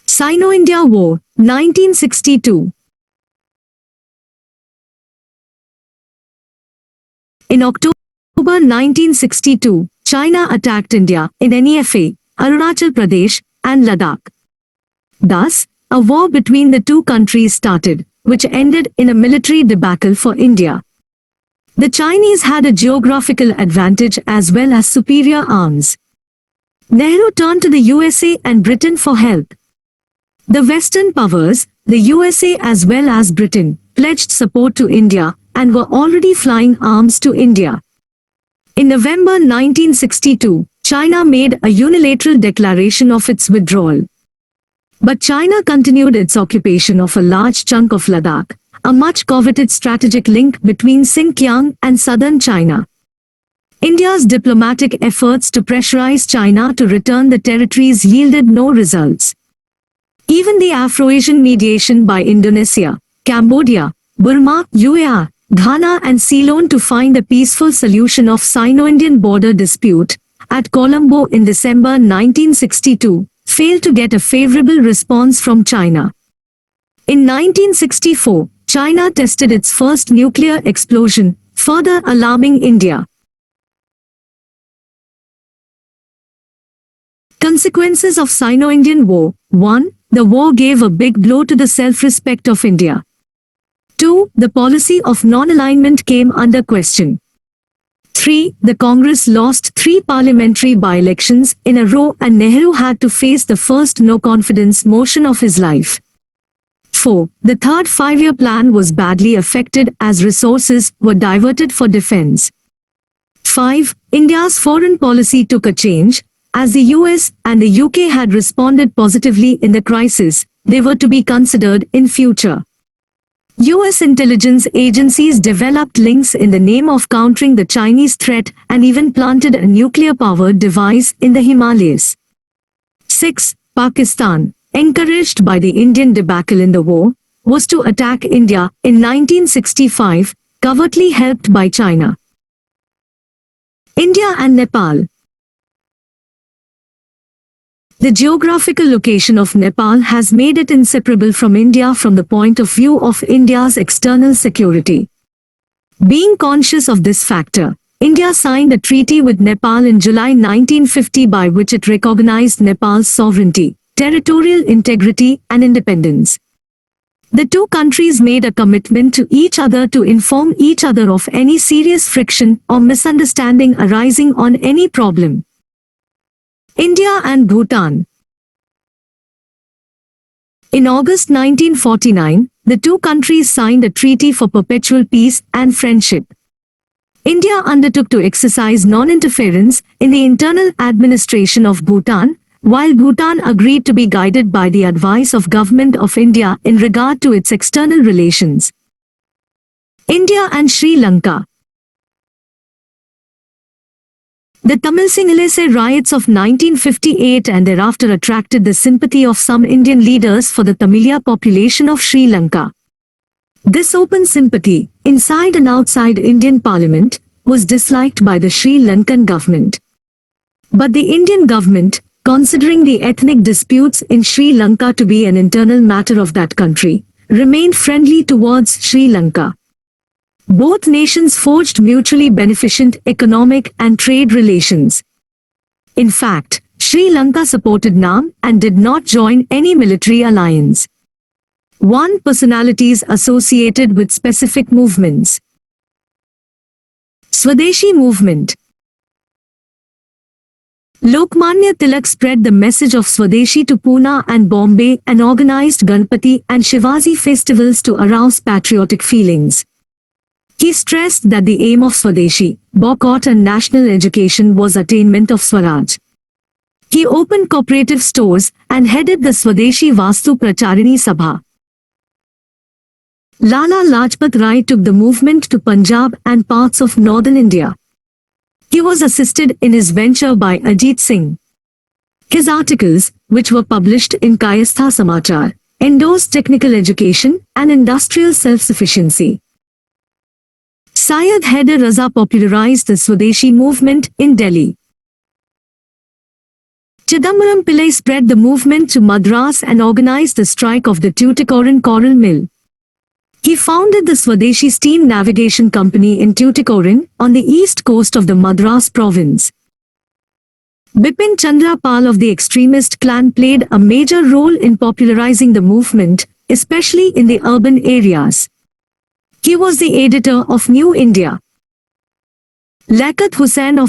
Sino-India War, 1962. In October 1962, China attacked India in NEFA, Arunachal Pradesh, and Ladakh. Thus, a war between the two countries started, which ended in a military debacle for India. The Chinese had a geographical advantage as well as superior arms. Nehru turned to the USA and Britain for help. The Western powers, the USA as well as Britain, pledged support to India and were already flying arms to India. In November 1962, China made a unilateral declaration of its withdrawal. But China continued its occupation of a large chunk of Ladakh, a much coveted strategic link between Xinjiang and southern China. India's diplomatic efforts to pressurize China to return the territories yielded no results. Even the Afro-Asian mediation by Indonesia, Cambodia, Burma, UAE, Ghana and Ceylon to find a peaceful solution of Sino-Indian border dispute at Colombo in December 1962, failed to get a favorable response from China. In 1964, China tested its first nuclear explosion, further alarming India. Consequences of Sino-Indian War. 1. The war gave a big blow to the self-respect of India. 2. The policy of non-alignment came under question. 3. The Congress lost 3 parliamentary by-elections in a row and Nehru had to face the first no-confidence motion of his life. 4. The third five-year plan was badly affected as resources were diverted for defense. 5. India's foreign policy took a change. As the US and the UK had responded positively in the crisis, they were to be considered in future. US intelligence agencies developed links in the name of countering the Chinese threat and even planted a nuclear-powered device in the Himalayas. 6. Pakistan, encouraged by the Indian debacle in the war, was to attack India in 1965, covertly helped by China. India and Nepal. The geographical location of Nepal has made it inseparable from India from the point of view of India's external security. Being conscious of this factor, India signed a treaty with Nepal in July 1950 by which it recognized Nepal's sovereignty, territorial integrity and independence. The two countries made a commitment to each other to inform each other of any serious friction or misunderstanding arising on any problem. India and Bhutan. In August 1949, the two countries signed a treaty for perpetual peace and friendship. India undertook to exercise non-interference in the internal administration of Bhutan, while Bhutan agreed to be guided by the advice of Government of India in regard to its external relations. India and Sri Lanka. The Tamil Sinhalese riots of 1958 and thereafter attracted the sympathy of some Indian leaders for the Tamiliya population of Sri Lanka. This open sympathy, inside and outside Indian Parliament, was disliked by the Sri Lankan government. But the Indian government, considering the ethnic disputes in Sri Lanka to be an internal matter of that country, remained friendly towards Sri Lanka. Both nations forged mutually beneficent economic and trade relations. In fact, Sri Lanka supported NAM and did not join any military alliance. 1. Personalities associated with specific movements. Swadeshi movement. Lokmanya Tilak spread the message of Swadeshi to Pune and Bombay and organized Ganpati and Shivaji festivals to arouse patriotic feelings. He stressed that the aim of Swadeshi, boycott and national education was attainment of Swaraj. He opened cooperative stores and headed the Swadeshi Vastu Pracharini Sabha. Lala Lajpat Rai took the movement to Punjab and parts of northern India. He was assisted in his venture by Ajit Singh. His articles, which were published in Kayastha Samachar, endorsed technical education and industrial self-sufficiency. Syed Haider Raza popularized the Swadeshi movement in Delhi. Chidambaram Pillai spread the movement to Madras and organized the strike of the Tuticorin coral mill. He founded the Swadeshi Steam Navigation Company in Tuticorin, on the east coast of the Madras province. Bipin Chandra Pal of the extremist clan played a major role in popularizing the movement, especially in the urban areas. He was the editor of New India. Liaquat Hussain of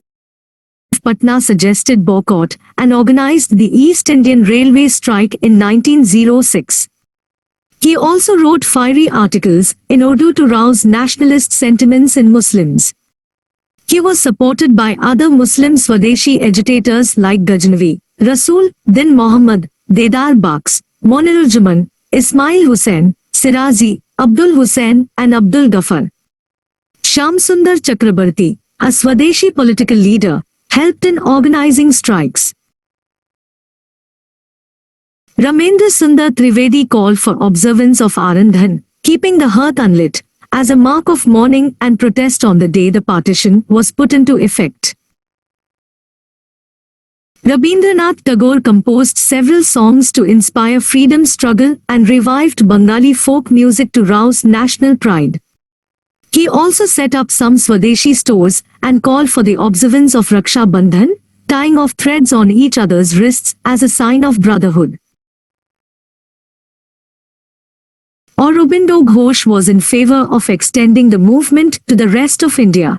Patna suggested boycott and organized the East Indian Railway strike in 1906. He also wrote fiery articles in order to rouse nationalist sentiments in Muslims. He was supported by other Muslim Swadeshi agitators like Ghaznavi, Rasul, Din Muhammad, Dedar Baks, Monirujjaman, Ismail Hussain, Sirazi, Abdul Hussain and Abdul Ghaffar. Shamsundar Chakrabarti, a Swadeshi political leader, helped in organizing strikes. Ramendra Sundar Trivedi called for observance of Arandhan, keeping the hearth unlit, as a mark of mourning and protest on the day the partition was put into effect. Rabindranath Tagore composed several songs to inspire freedom struggle and revived Bengali folk music to rouse national pride. He also set up some Swadeshi stores and called for the observance of Raksha Bandhan, tying off threads on each other's wrists as a sign of brotherhood. Aurobindo Ghosh was in favor of extending the movement to the rest of India.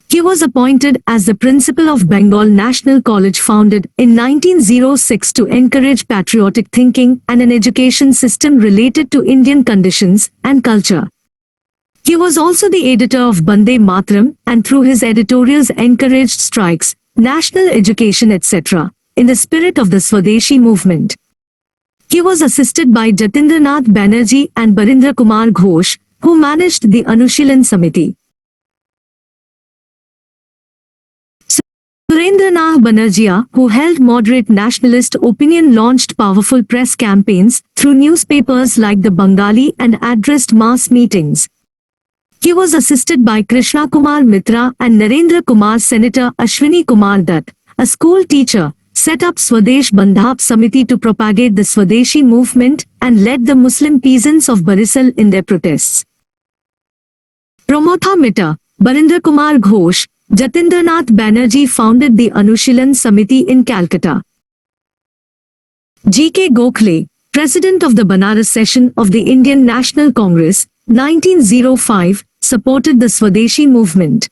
He was appointed as the principal of Bengal National College, founded in 1906 to encourage patriotic thinking and an education system related to Indian conditions and culture. He was also the editor of Bande Mataram and through his editorials encouraged strikes, national education, etc., in the spirit of the Swadeshi movement. He was assisted by Jatindranath Banerjee and Barindra Kumar Ghosh, who managed the Anushilan Samiti. Surendranath Banerjee, who held moderate nationalist opinion, launched powerful press campaigns through newspapers like the Bengali and addressed mass meetings. He was assisted by Krishna Kumar Mitra and Narendra Kumar. Senator Ashwini Kumar Dutt, a school teacher, set up Swadesh Bandhap Samiti to propagate the Swadeshi movement and led the Muslim peasants of Barisal in their protests. Pramotha Mitter, Barindra Kumar Ghosh, Jatindranath Banerjee founded the Anushilan Samiti in Calcutta. G.K. Gokhale, president of the Banaras session of the Indian National Congress, 1905, supported the Swadeshi movement.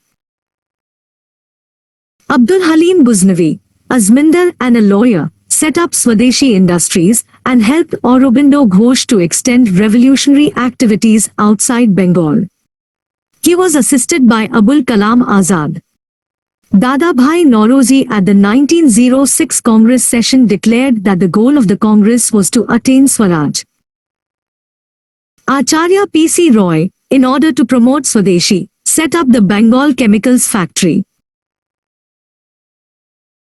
Abdul Halim Ghaznavi, a Zmindar and a lawyer, set up Swadeshi Industries and helped Aurobindo Ghosh to extend revolutionary activities outside Bengal. He was assisted by Abul Kalam Azad. Dadabhai Nauroji at the 1906 Congress session declared that the goal of the Congress was to attain Swaraj. Acharya P.C. Roy, in order to promote Swadeshi, set up the Bengal Chemicals Factory.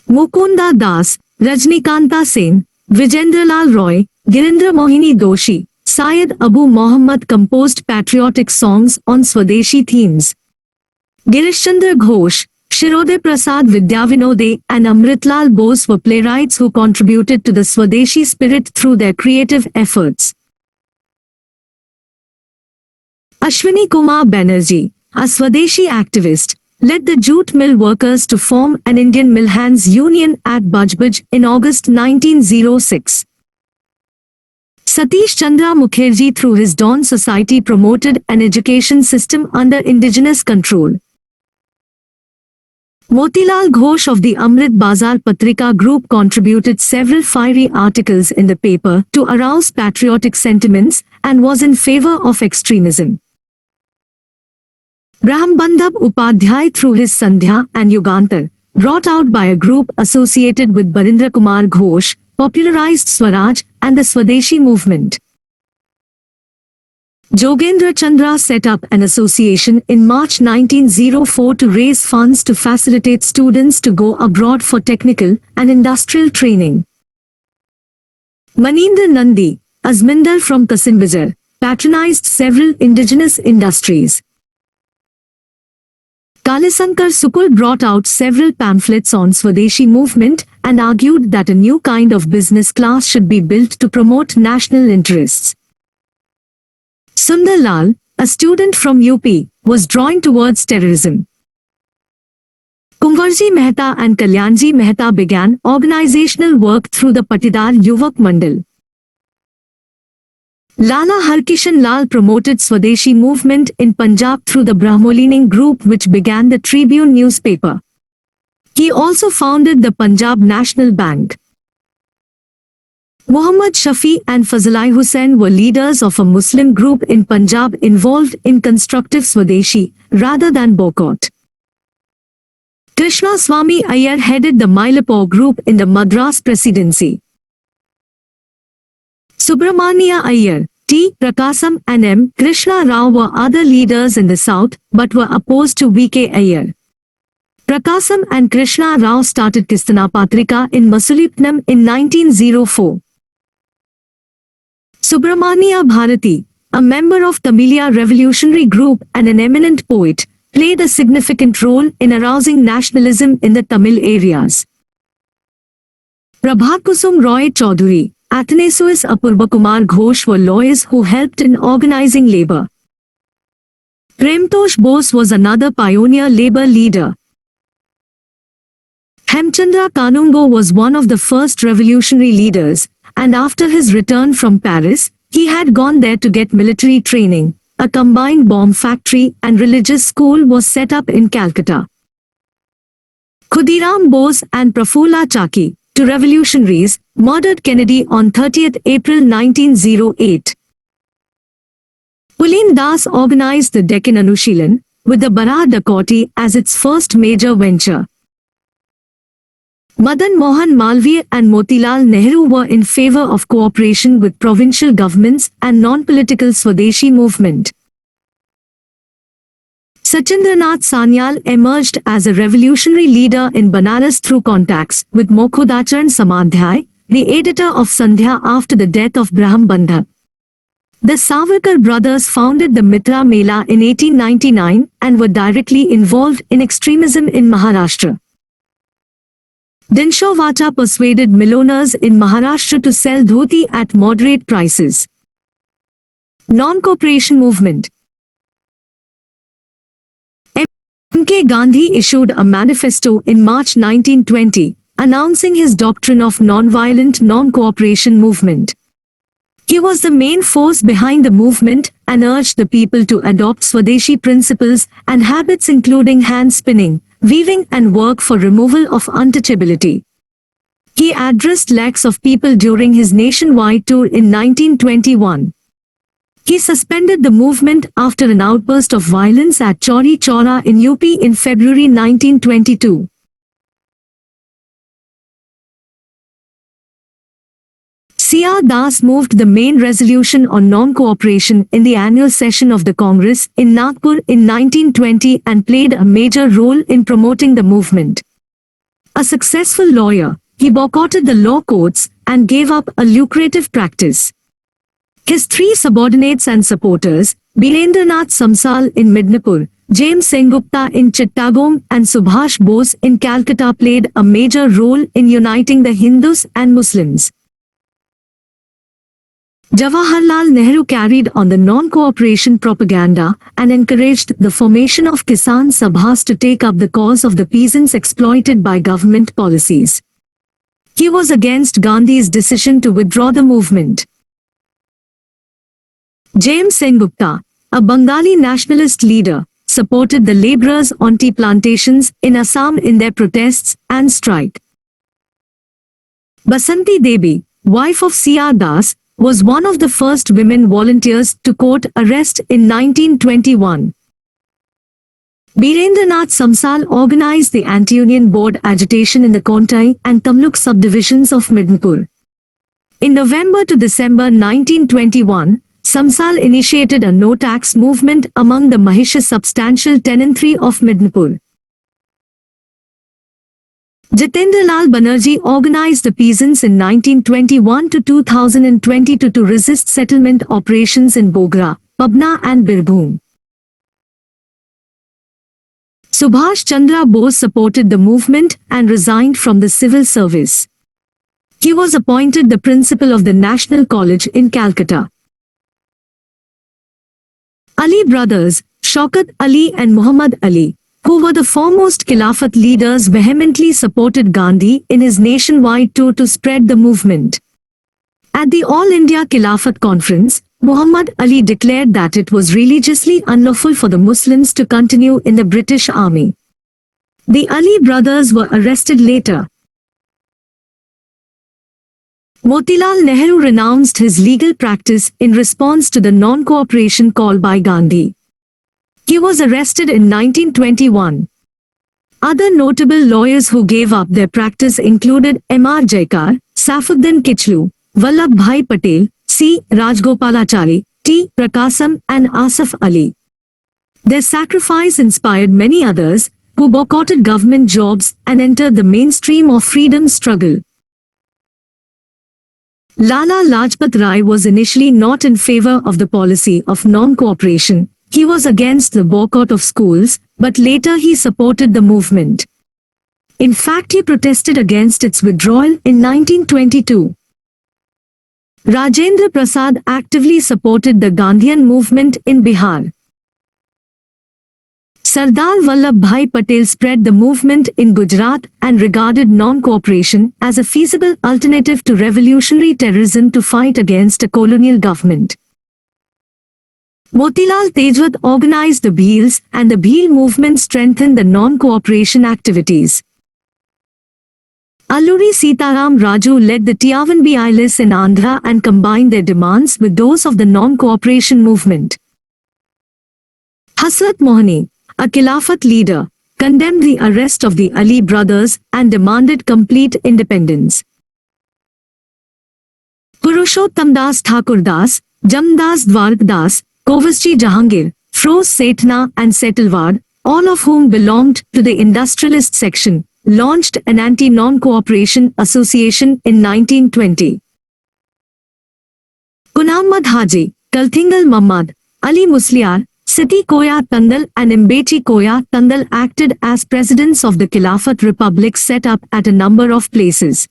Mukunda Das, Rajnikanta Sen, Vijendralal Roy, Girindra Mohini Doshi, Syed Abu Muhammad composed patriotic songs on Swadeshi themes. Girishchandra Ghosh, Shirode Prasad Vidyavinode and Amritlal Bose were playwrights who contributed to the Swadeshi spirit through their creative efforts. Ashwini Kumar Banerjee, a Swadeshi activist, led the jute mill workers to form an Indian Mill Hands Union at Bajbaj in August 1906. Satish Chandra Mukherjee through his Dawn Society promoted an education system under indigenous control. Motilal Ghosh of the Amrit Bazar Patrika group contributed several fiery articles in the paper to arouse patriotic sentiments and was in favor of extremism. Brahmbandhab Upadhyay through his Sandhya and Yugantar, brought out by a group associated with Barindra Kumar Ghosh, popularized Swaraj and the Swadeshi movement. Jogendra Chandra set up an association in March 1904 to raise funds to facilitate students to go abroad for technical and industrial training. Manindra Nandi, a Zmindar from Kasim-Bazar, patronized several indigenous industries. Kalisankar Sukul brought out several pamphlets on Swadeshi movement and argued that a new kind of business class should be built to promote national interests. Sundar Lal, a student from UP, was drawing towards terrorism. Kunwarji Mehta and Kalyanji Mehta began organizational work through the Patidar Yuvak Mandal. Lala Harkishan Lal promoted Swadeshi movement in Punjab through the Brahmolining group, which began the Tribune newspaper. He also founded the Punjab National Bank. Muhammad Shafi and Fazlai Hussain were leaders of a Muslim group in Punjab involved in constructive Swadeshi rather than boycott. Krishna Swami Iyer headed the Mylapore group in the Madras Presidency. Subramania Iyer, T. Prakasam and M. Krishna Rao were other leaders in the south but were opposed to V.K. Iyer. Prakasam and Krishna Rao started Kistana Patrika in Masulipnam in 1904. Subramania Bharati, a member of Tamilia Revolutionary Group and an eminent poet, played a significant role in arousing nationalism in the Tamil areas. Prabhakusum Roy Chaudhary, Athanasius Apurba Kumar Ghosh were lawyers who helped in organizing labor. Premtosh Bose was another pioneer labor leader. Hemchandra Kanungo was one of the first revolutionary leaders, and after his return from Paris, he had gone there to get military training. A combined bomb factory and religious school was set up in Calcutta. Khudiram Bose and Prafulla Chaki, two revolutionaries, murdered Kennedy on 30th April 1908. Pulen Das organized the Deccan Anushilan, with the Bara Dakoti as its first major venture. Madan Mohan Malviya and Motilal Nehru were in favor of cooperation with provincial governments and non-political Swadeshi movement. Sachindranath Sanyal emerged as a revolutionary leader in Banaras through contacts with Mokhodacharan Samadhyay, the editor of Sandhya after the death of Braham Bandha. The Savarkar brothers founded the Mitra Mela in 1899 and were directly involved in extremism in Maharashtra. Dinshaw Vata persuaded milliners in Maharashtra to sell dhoti at moderate prices. Non-cooperation movement. M.K. Gandhi issued a manifesto in March 1920, announcing his doctrine of non-violent non-cooperation movement. He was the main force behind the movement and urged the people to adopt Swadeshi principles and habits including hand spinning, weaving and work for removal of untouchability. He addressed lakhs of people during his nationwide tour in 1921. He suspended the movement after an outburst of violence at Chauri Chaura in UP in February 1922. C.R. Das moved the main resolution on non-cooperation in the annual session of the Congress in Nagpur in 1920 and played a major role in promoting the movement. A successful lawyer, he boycotted the law courts and gave up a lucrative practice. His three subordinates and supporters, Birendranath Samsal in Midnapur, James Sengupta in Chittagong and Subhash Bose in Calcutta played a major role in uniting the Hindus and Muslims. Jawaharlal Nehru carried on the non-cooperation propaganda and encouraged the formation of Kisan Sabhas to take up the cause of the peasants exploited by government policies. He was against Gandhi's decision to withdraw the movement. James Sengupta, a Bengali nationalist leader, supported the laborers on tea plantations in Assam in their protests and strike. Basanti Devi, wife of C.R. Das, was one of the first women volunteers to court arrest in 1921. Birendranath Samsal organized the anti-union board agitation in the Kontai and Tamluk subdivisions of Midnapur. In November to December 1921, Samsal initiated a no-tax movement among the Mahisha substantial tenantry of Midnapur. Jitendralal Banerjee organized the peasants in 1921 to 2022 to resist settlement operations in Bogra, Pabna and Birbhum. Subhash Chandra Bose supported the movement and resigned from the civil service. He was appointed the principal of the National College in Calcutta. Ali brothers, Shaukat Ali and Muhammad Ali, who were the foremost Khilafat leaders, vehemently supported Gandhi in his nationwide tour to spread the movement. At the All India Khilafat Conference, Muhammad Ali declared that it was religiously unlawful for the Muslims to continue in the British Army. The Ali brothers were arrested later. Motilal Nehru renounced his legal practice in response to the non-cooperation call by Gandhi. He was arrested in 1921. Other notable lawyers who gave up their practice included M.R. Jaikar, Saifuddin Kichlu, Vallabhbhai Patel, C. Rajgopalachari, T. Prakasam and Asaf Ali. Their sacrifice inspired many others, who boycotted government jobs and entered the mainstream of freedom struggle. Lala Lajpat Rai was initially not in favor of the policy of non-cooperation. He was against the boycott of schools, but later he supported the movement. In fact, he protested against its withdrawal in 1922. Rajendra Prasad actively supported the Gandhian movement in Bihar. Sardar Vallabhbhai Patel spread the movement in Gujarat and regarded non-cooperation as a feasible alternative to revolutionary terrorism to fight against a colonial government. Motilal Tejwat organized the Bheels, and the Bheel movement strengthened the non-cooperation activities. Alluri Sitaram Raju led the TNVILs in Andhra and combined their demands with those of the non-cooperation movement. Hasrat Mohani, a Khilafat leader, condemned the arrest of the Ali brothers and demanded complete independence. Purushottamdas Thakurdas, Jamdas Dwarkdas, Kovasji Jahangir, Froze Sethna and Setalwad, all of whom belonged to the industrialist section, launched an anti-non-cooperation association in 1920. Kunamad Haji, Kalthingal Muhammad, Ali Musliar, Siti Koya Tandal and Imbechi Koya Tandal acted as presidents of the Khilafat Republic set up at a number of places.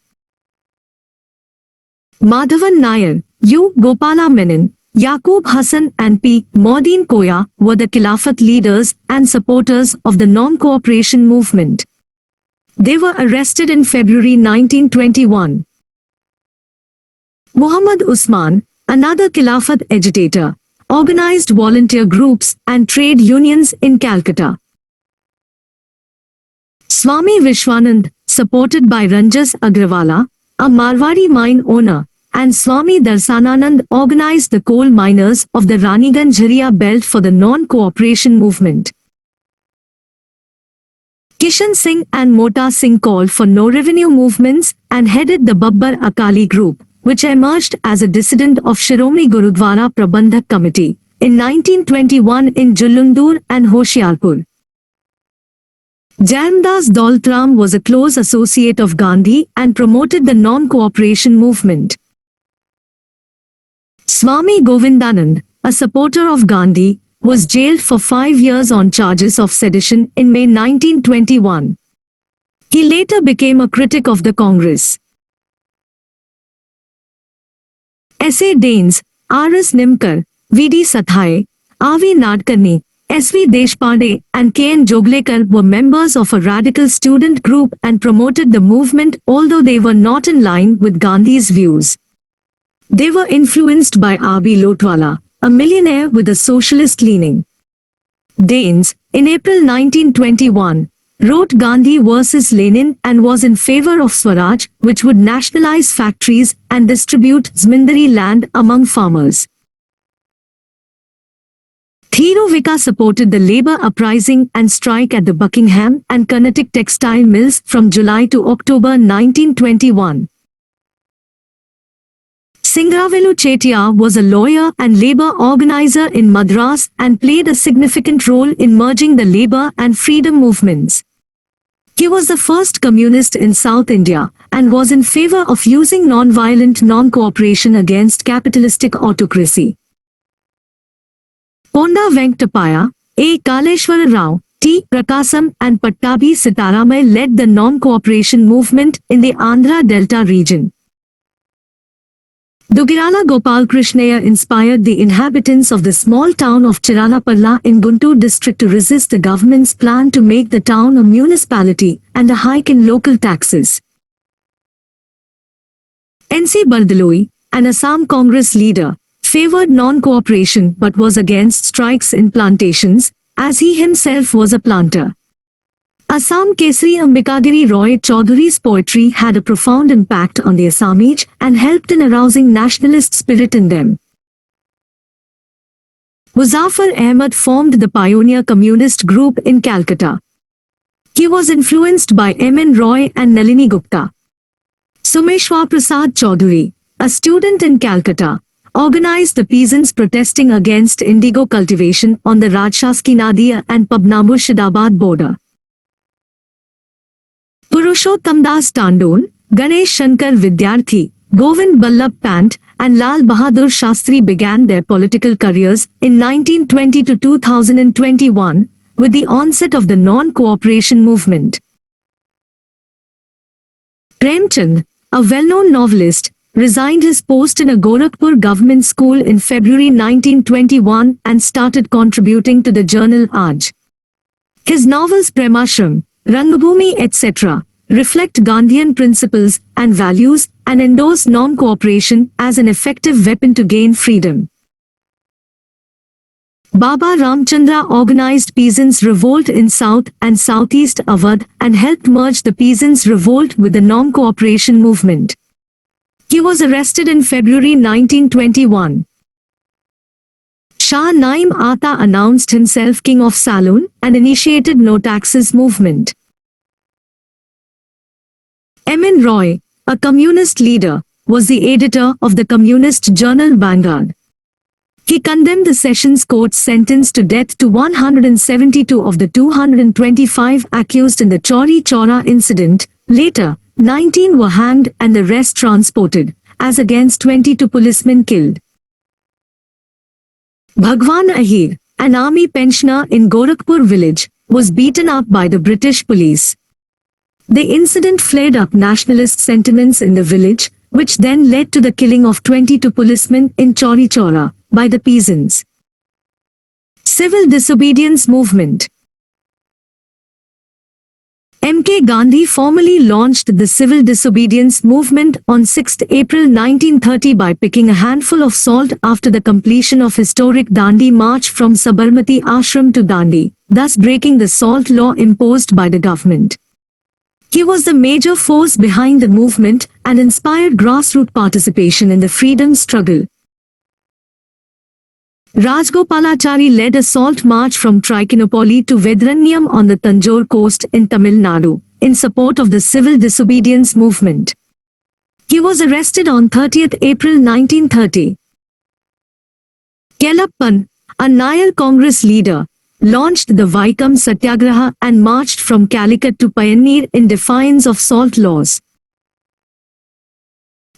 Madhavan Nair, U. Gopala Menon, Yaqub Hassan and P. Modin Koya were the Khilafat leaders and supporters of the non-cooperation movement. They were arrested in February 1921. Muhammad Usman, another Khilafat agitator, organized volunteer groups and trade unions in Calcutta. Swami Vishwanand, supported by Ranjas Agrawala, a Marwari mine owner, and Swami Darsananand organized the coal miners of the Raniganj Jharia belt for the non-cooperation movement. Kishan Singh and Mota Singh called for no revenue movements and headed the Babbar Akali group, which emerged as a dissident of Shiromani Gurudwara Prabandhak Committee in 1921 in Jullundur and Hoshiarpur. Jayamdas Daulatram was a close associate of Gandhi and promoted the non-cooperation movement. Swami Govindanand, a supporter of Gandhi, was jailed for 5 years on charges of sedition in May 1921. He later became a critic of the Congress. S.A. Daines, R.S. Nimkar, V.D. Sathai, R.V. Nadkarni, S.V. Deshpande and K.N. Joglekar were members of a radical student group and promoted the movement although they were not in line with Gandhi's views. They were influenced by R.B. Lotwala, a millionaire with a socialist leaning. Daines, in April 1921, wrote Gandhi versus Lenin and was in favor of Swaraj, which would nationalize factories and distribute Zamindari land among farmers. Thirovika supported the labor uprising and strike at the Buckingham and Carnatic textile mills from July to October 1921. Singravelu Chettiar was a lawyer and labor organizer in Madras and played a significant role in merging the labor and freedom movements. He was the first communist in South India and was in favor of using non-violent non-cooperation against capitalistic autocracy. Ponda Venkatapaya, A. Kaleshwara Rao, T. Prakasam and Pattabi Sitaramai led the non-cooperation movement in the Andhra Delta region. Dugirala Gopal Krishnaiah inspired the inhabitants of the small town of Chiralapalla in Guntur district to resist the government's plan to make the town a municipality and a hike in local taxes. N.C. Bardaloi, an Assam Congress leader, favored non-cooperation but was against strikes in plantations, as he himself was a planter. Assam Kesari Ambikagiri Roy Chaudhury's poetry had a profound impact on the Assamese and helped in arousing nationalist spirit in them. Muzaffar Ahmad formed the pioneer communist group in Calcutta. He was influenced by M. N. Roy and Nalini Gupta. Someshwar Prasad Chaudhury, a student in Calcutta, organized the peasants protesting against indigo cultivation on the Rajshaski Nadia and Pabna Murshidabad border. Purushottamdas Tandon, Ganesh Shankar Vidyarthi, Govind Ballabh Pant, and Lal Bahadur Shastri began their political careers in 1920 to 2021 with the onset of the non-cooperation movement. Premchand, a well-known novelist, resigned his post in a Gorakhpur government school in February 1921 and started contributing to the journal Aaj. His novels Premashram, Rangabhumi etc. reflect Gandhian principles and values and endorse non-cooperation as an effective weapon to gain freedom. Baba Ramchandra organized peasants' revolt in South and Southeast Awadh and helped merge the peasants' revolt with the non-cooperation movement. He was arrested in February 1921. Shah Naim Ata announced himself king of Salon and initiated no taxes movement. M.N. Roy, a communist leader, was the editor of the communist journal Vanguard. He condemned the Sessions Court's sentence to death to 172 of the 225 accused in the Chauri Chaura incident. Later, 19 were hanged and the rest transported, as against 22 policemen killed. Bhagwan Ahir, an army pensioner in Gorakhpur village, was beaten up by the British police. The incident flared up nationalist sentiments in the village, which then led to the killing of 22 policemen in Chauri Chaura by the peasants. Civil disobedience movement. M.K. Gandhi formally launched the civil disobedience movement on 6 April 1930 by picking a handful of salt after the completion of historic Dandi march from Sabarmati Ashram to Dandi, thus breaking the salt law imposed by the government. He was the major force behind the movement and inspired grassroots participation in the freedom struggle. Rajgopalachari led a salt march from Trichinopoly to Vedranyam on the Tanjore coast in Tamil Nadu, in support of the civil disobedience movement. He was arrested on 30 April 1930. Yellappan, a Nayar Congress leader, launched the Vaikam Satyagraha and marched from Calicut to Payanir in defiance of salt laws.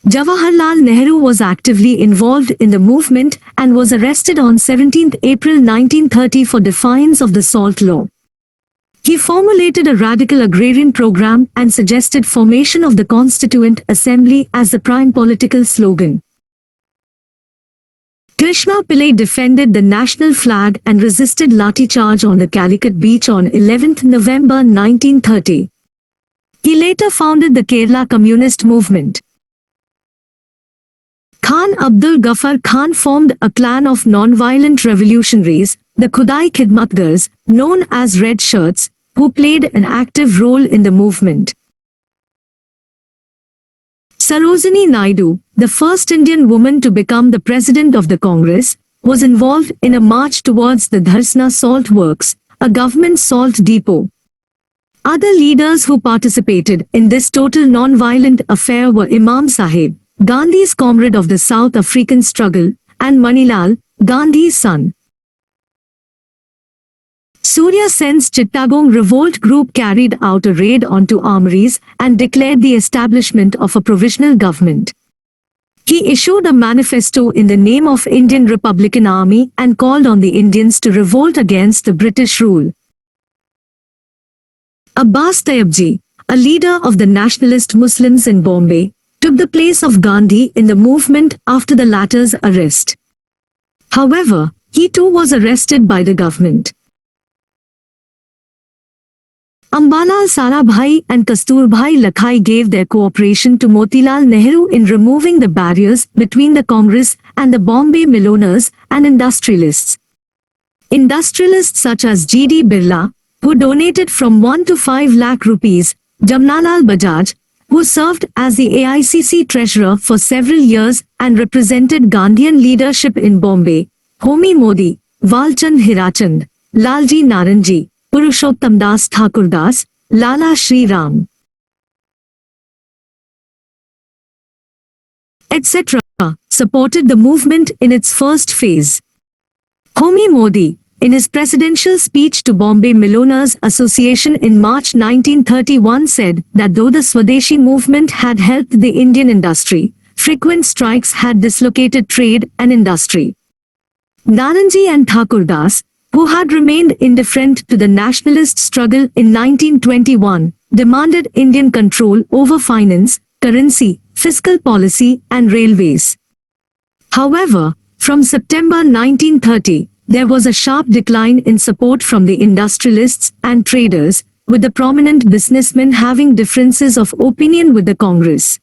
Jawaharlal Nehru was actively involved in the movement and was arrested on 17 April 1930 for defiance of the salt law. He formulated a radical agrarian program and suggested formation of the Constituent Assembly as the prime political slogan. Krishna Pillai defended the national flag and resisted lathi charge on the Calicut beach on 11 November 1930. He later founded the Kerala Communist Movement. Khan Abdul Ghaffar Khan formed a clan of non-violent revolutionaries, the Khudai Khidmatgars, known as Red Shirts, who played an active role in the movement. Sarojini Naidu, the first Indian woman to become the president of the Congress, was involved in a march towards the Dharsna Salt Works, a government salt depot. Other leaders who participated in this total non-violent affair were Imam Sahib, Gandhi's comrade of the South African struggle, and Manilal, Gandhi's son. Surya Sen's Chittagong revolt group carried out a raid onto armories and declared the establishment of a provisional government. He issued a manifesto in the name of Indian Republican Army and called on the Indians to revolt against the British rule. Abbas Tayyabji, a leader of the nationalist Muslims in Bombay, took the place of Gandhi in the movement after the latter's arrest. However, he too was arrested by the government. Ambalal Sarabhai and Kasturbhai Lakhai gave their cooperation to Motilal Nehru in removing the barriers between the Congress and the Bombay millionaires and industrialists. Industrialists such as G.D. Birla, who donated from 1 to 5 lakh rupees, Jamnalal Bajaj, who served as the AICC treasurer for several years and represented Gandhian leadership in Bombay, Homi Modi, Valchand Hirachand, Lalji Naranji, Purushottam Das Thakurdas, Lala Shri Ram, etc., supported the movement in its first phase. Homi Modi, in his presidential speech to Bombay Millionaires Association in March 1931 said that though the Swadeshi movement had helped the Indian industry, frequent strikes had dislocated trade and industry. Naranji and Thakurdas, who had remained indifferent to the nationalist struggle in 1921, demanded Indian control over finance, currency, fiscal policy and railways. However, from September 1930, there was a sharp decline in support from the industrialists and traders, with the prominent businessmen having differences of opinion with the Congress.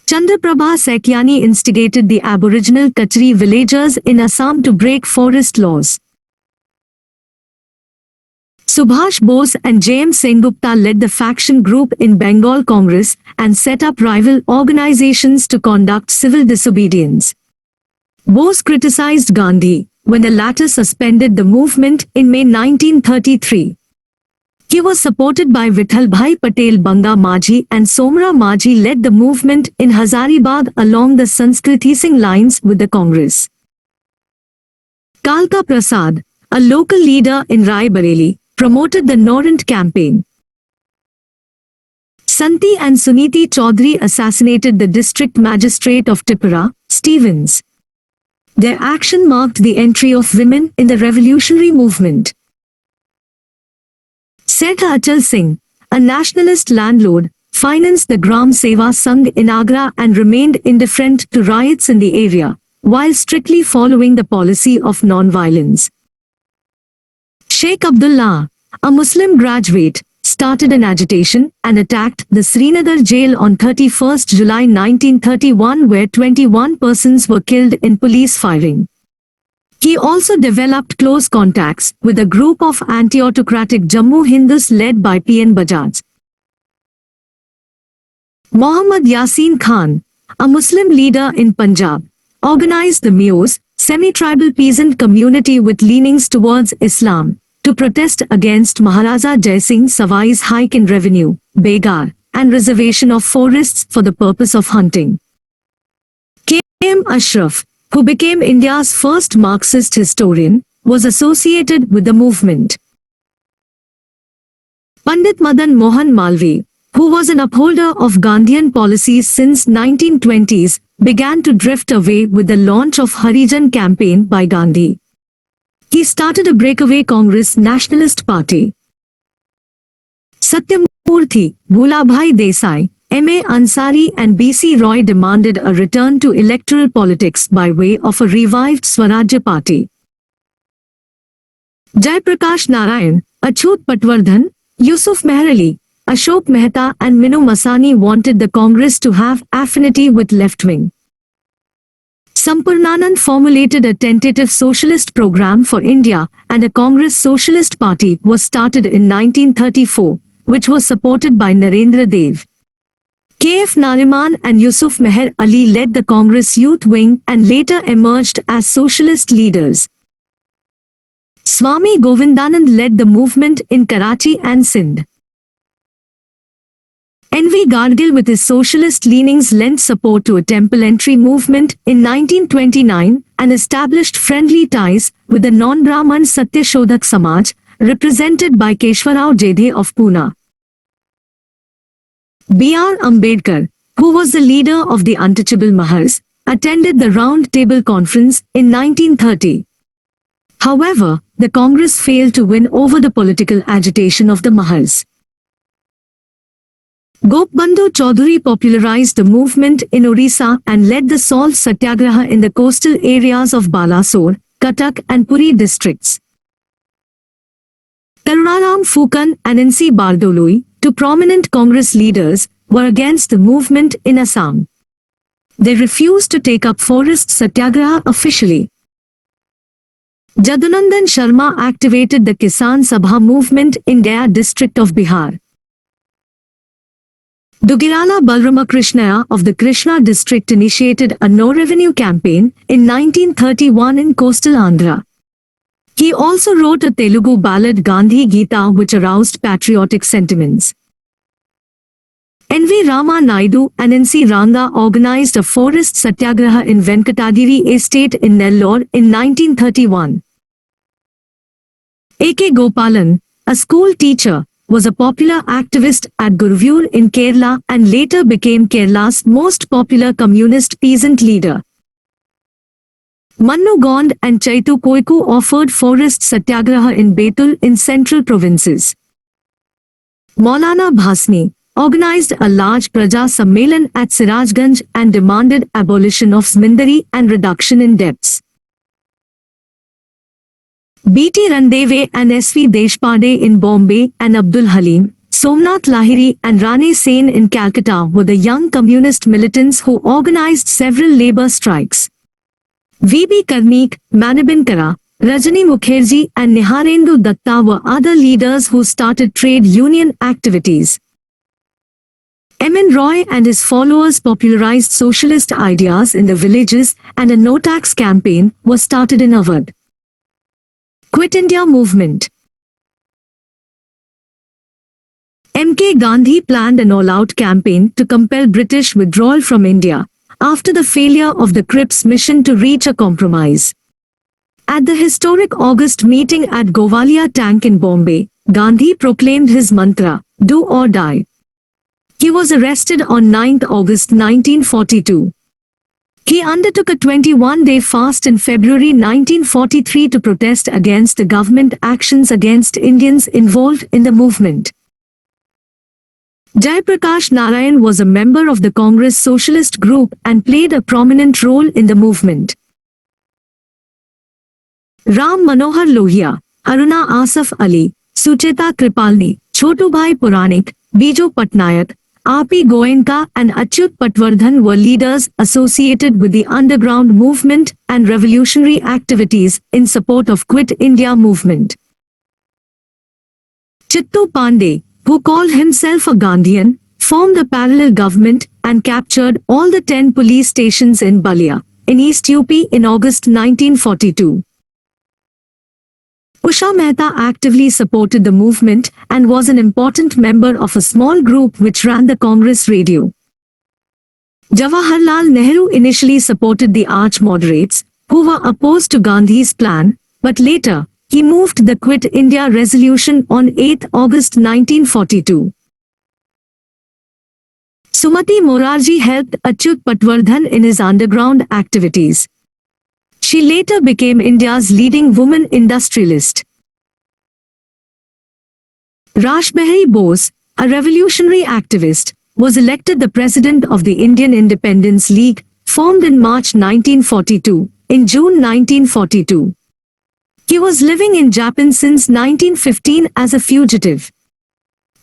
Chandraprabha Sekyani instigated the aboriginal Kachari villagers in Assam to break forest laws. Subhash Bose and J.M. Sengupta led the faction group in Bengal Congress and set up rival organizations to conduct civil disobedience. Bose criticized Gandhi when the latter suspended the movement in May 1933. He was supported by Vithalbhai Patel. Banga Majhi and Somra Majhi led the movement in Hazaribagh along the Sanskriti Singh lines with the Congress. Kalka Prasad, a local leader in Rai Bareli, promoted the Norant campaign. Santi and Suniti Chaudhary assassinated the district magistrate of Tipura, Stevens. Their action marked the entry of women in the revolutionary movement. Seth Achal Singh, a nationalist landlord, financed the Gram Seva Sangh in Agra and remained indifferent to riots in the area, while strictly following the policy of non-violence. Sheikh Abdullah, a Muslim graduate, started an agitation and attacked the Srinagar jail on 31 July 1931, where 21 persons were killed in police firing. He also developed close contacts with a group of anti-autocratic Jammu Hindus led by P.N. Bajaj. Muhammad Yasin Khan, a Muslim leader in Punjab, organized the Meos, semi-tribal peasant community with leanings towards Islam, to protest against Maharaja Jai Singh Savai's hike in revenue, Begar, and reservation of forests for the purpose of hunting. K.M. Ashraf, who became India's first Marxist historian, was associated with the movement. Pandit Madan Mohan Malviya, who was an upholder of Gandhian policies since 1920s, began to drift away with the launch of Harijan campaign by Gandhi. He started a breakaway Congress Nationalist Party. Satyamurthy, Bhulabhai Desai, M.A. Ansari and B.C. Roy demanded a return to electoral politics by way of a revived Swarajya Party. Jaiprakash Narayan, Achut Patwardhan, Yusuf Meher Ali, Ashok Mehta and Minu Masani wanted the Congress to have affinity with left-wing. Sampurnanand formulated a tentative socialist program for India, and a Congress Socialist Party was started in 1934, which was supported by Narendra Dev. K.F. Nariman and Yusuf Meher Ali led the Congress youth wing and later emerged as socialist leaders. Swami Govindanand led the movement in Karachi and Sindh. N.V. Gadgil with his socialist leanings lent support to a temple entry movement in 1929 and established friendly ties with the non-Brahman Satyashodhak Samaj, represented by Keshwarao Jedhe of Pune. B.R. Ambedkar, who was the leader of the untouchable Mahars, attended the Round Table Conference in 1930. However, the Congress failed to win over the political agitation of the Mahars. Gopbandhu Chaudhary popularized the movement in Orissa and led the salt satyagraha in the coastal areas of Balasore, Cuttack and Puri districts. Karunaram Phukan and N.C. Bardoloi, two prominent Congress leaders, were against the movement in Assam. They refused to take up forest satyagraha officially. Jadunandan Sharma activated the Kisan Sabha movement in Gaya district of Bihar. Dugirala Balramakrishnaya of the Krishna district initiated a no-revenue campaign in 1931 in coastal Andhra. He also wrote a Telugu ballad Gandhi Gita which aroused patriotic sentiments. N.V. Rama Naidu and N.C. Ranga organized a forest satyagraha in Venkatagiri estate in Nellore in 1931. A.K. Gopalan, a school teacher, was a popular activist at Guruvur in Kerala and later became Kerala's most popular communist peasant leader. Mannu Gond and Chaitu Koiku offered forest satyagraha in Betul in central provinces. Maulana Bhasni organized a large Praja Sammelan at Sirajganj and demanded abolition of Smindari and reduction in debts. B.T. Randeve and S.V. Deshpande in Bombay and Abdul Halim, Somnath Lahiri and Rane Sen in Calcutta were the young communist militants who organized several labor strikes. V.B. Karnik, Manabin Kara, Rajani Mukherjee and Niharendu Datta were other leaders who started trade union activities. M.N. Roy and his followers popularized socialist ideas in the villages, and a no tax campaign was started in Awadh. Quit India movement. M.K. Gandhi planned an all-out campaign to compel British withdrawal from India after the failure of the Cripps mission to reach a compromise. At the historic August meeting at Gowalia Tank in Bombay, Gandhi proclaimed his mantra, "Do or die." He was arrested on 9 August 1942. He undertook a 21-day fast in February 1943 to protest against the government actions against Indians involved in the movement. Jayaprakash Narayan was a member of the Congress Socialist Group and played a prominent role in the movement. Ram Manohar Lohia, Aruna Asaf Ali, Sucheta Kripalni, Chotubhai Puranik, Bijo Patnaik, R.P. Goenka and Achyut Patwardhan were leaders associated with the underground movement and revolutionary activities in support of Quit India movement. Chittu Pandey, who called himself a Gandhian, formed a parallel government and captured all the 10 police stations in Balia, in East UP in August 1942. Usha Mehta actively supported the movement and was an important member of a small group which ran the Congress radio. Jawaharlal Nehru initially supported the arch moderates, who were opposed to Gandhi's plan, but later, he moved the Quit India resolution on 8 August 1942. Sumati Morarji helped Achyut Patwardhan in his underground activities. She later became India's leading woman industrialist. Rashbehari Bose, a revolutionary activist, was elected the president of the Indian Independence League, formed in March 1942. In June 1942, he was living in Japan since 1915 as a fugitive.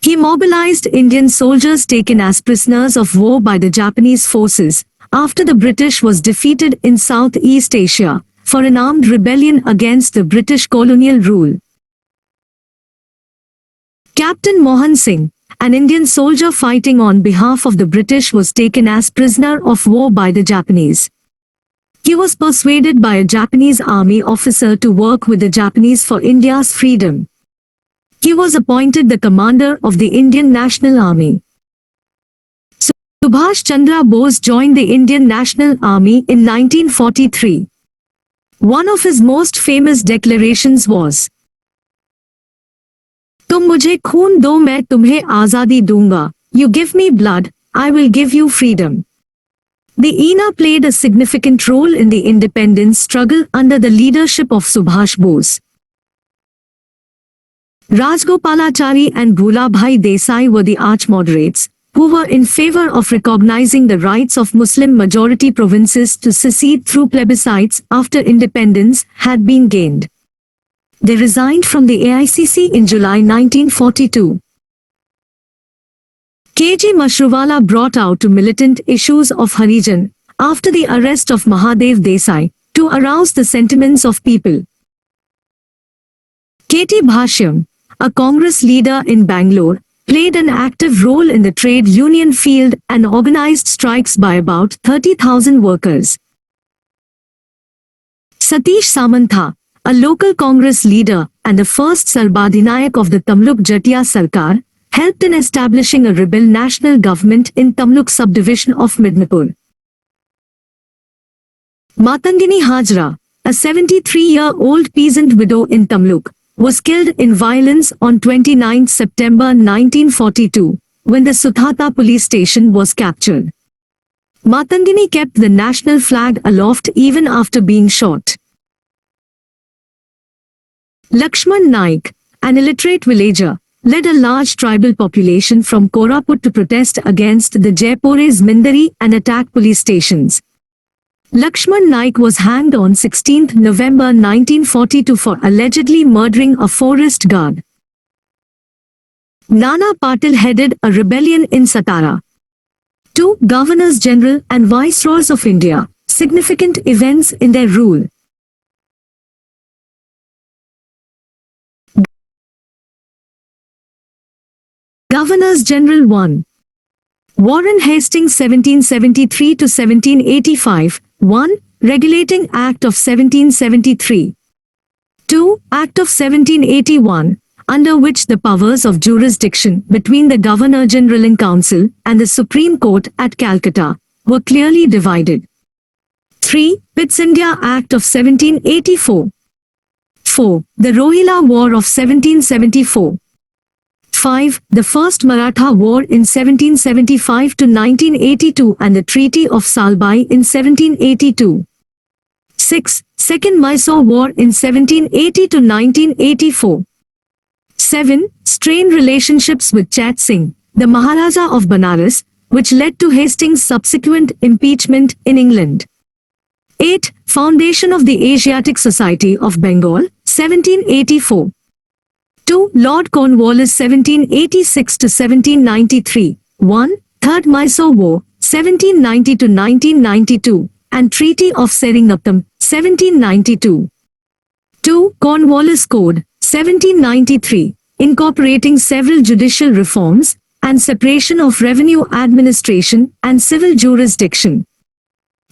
He mobilized Indian soldiers taken as prisoners of war by the Japanese forces after the British was defeated in Southeast Asia for an armed rebellion against the British colonial rule. Captain Mohan Singh, an Indian soldier fighting on behalf of the British, was taken as prisoner of war by the Japanese. He was persuaded by a Japanese army officer to work with the Japanese for India's freedom. He was appointed the commander of the Indian National Army. Subhash Chandra Bose joined the Indian National Army in 1943. One of his most famous declarations was, "तुम मुझे खून दो मैं तुम्हें आजादी दूंगा. You give me blood, I will give you freedom." The INA played a significant role in the independence struggle under the leadership of Subhash Bose. Rajgopalachari and Bhulabhai Desai were the arch moderates, who were in favor of recognizing the rights of Muslim-majority provinces to secede through plebiscites after independence had been gained. They resigned from the AICC in July 1942. K.G. Mashruwala brought out to militant issues of Harijan after the arrest of Mahadev Desai to arouse the sentiments of people. K.T. Bhashyam, a Congress leader in Bangalore, played an active role in the trade union field and organized strikes by about 30,000 workers. Satish Samantha, a local Congress leader and the first Sarvadhinayak of the Tamluk Jatiya Sarkar, helped in establishing a rebel national government in Tamluk subdivision of Midnapur. Matangini Hajra, a 73-year-old peasant widow in Tamluk, was killed in violence on 29 September 1942, when the Suthata police station was captured. Matangini kept the national flag aloft even after being shot. Lakshman Naik, an illiterate villager, led a large tribal population from Koraput to protest against the Jaipur's Mindari and attack police stations. Lakshman Naik was hanged on 16 November 1942 for allegedly murdering a forest guard. Nana Patil headed a rebellion in Satara. 2. Governors General and Viceroys of India. Significant events in their rule. Governors General 1. Warren Hastings 1773 to 1785. 1. Regulating Act of 1773. 2. Act of 1781, under which the powers of jurisdiction between the Governor-General in Council and the Supreme Court at Calcutta were clearly divided. 3. Pitt's India Act of 1784. 4. The Rohilla War of 1774. 5. The First Maratha War in 1775 to 1982 and the Treaty of Salbai in 1782. 6. Second Mysore War in 1780 to 1984. 7. Strained relationships with Chat Singh, the Maharaja of Banaras, which led to Hastings' subsequent impeachment in England. 8. Foundation of the Asiatic Society of Bengal, 1784. 2. Lord Cornwallis 1786 to 1793. 1. Third Mysore War, 1790 to 1992, and Treaty of Seringapatam, 1792. 2. Cornwallis Code, 1793, incorporating several judicial reforms and separation of revenue administration and civil jurisdiction.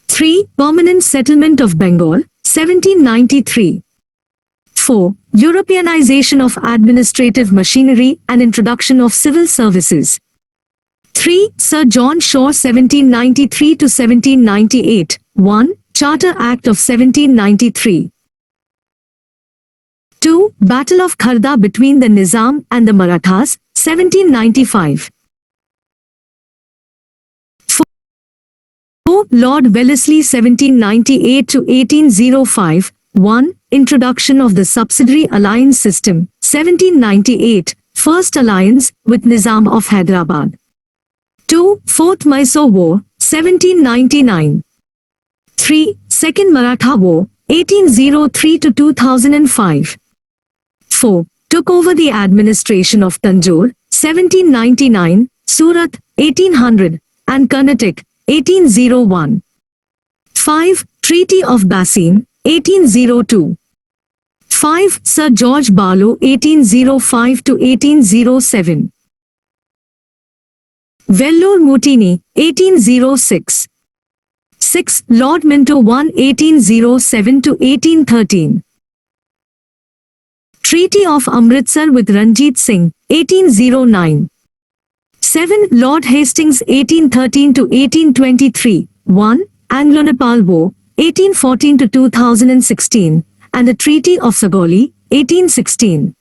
3. Permanent settlement of Bengal, 1793. 4. Europeanization of administrative machinery and introduction of civil services. 3. Sir John Shaw 1793 to 1798. 1. Charter Act of 1793. 2. Battle of Kharda between the Nizam and the Marathas, 1795. 4. Lord Wellesley 1798 to 1805. 1. Introduction of the Subsidiary Alliance System, 1798, First Alliance with Nizam of Hyderabad. 2. Fourth Mysore War, 1799. 3. Second Maratha War, 1803 to 2005. 4. Took over the administration of Tanjore, 1799, Surat, 1800, and Karnataka, 1801. 5. Treaty of Bassein, 1802. 5. Sir George Barlow 1805 to 1807. Vellore Mutini 1806. 6. Lord Minto 1 1807 to 1813. Treaty of Amritsar with Ranjit Singh 1809. 7. Lord Hastings 1813 to 1823. 1. Anglo-Nepal War 1814 to 2016, and the Treaty of Sagoli, 1816.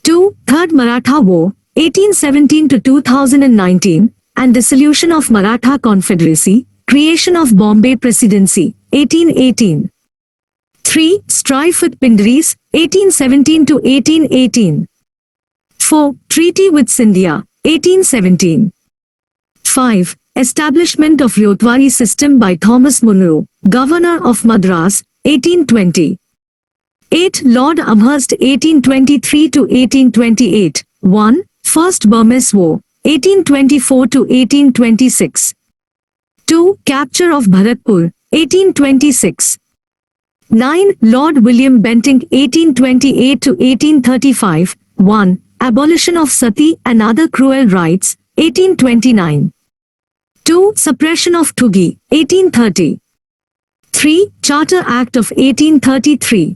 2. Third Maratha War, 1817 to 2019, and dissolution of Maratha Confederacy, creation of Bombay Presidency, 1818. 3. Strife with Pindaris, 1817 to 1818. 4. Treaty with Scindia, 1817. 5. Establishment of Rotwari system by Thomas Munro, Governor of Madras, 1820. 8. Lord Amherst 1823 to 1828. 1. First Burmese War, 1824 to 1826. 2. Capture of Bharatpur, 1826. 9. Lord William Bentinck 1828 to 1835. 1. Abolition of sati and other cruel rights, 1829. 2. Suppression of Thugi, 1830. 3. Charter Act of 1833.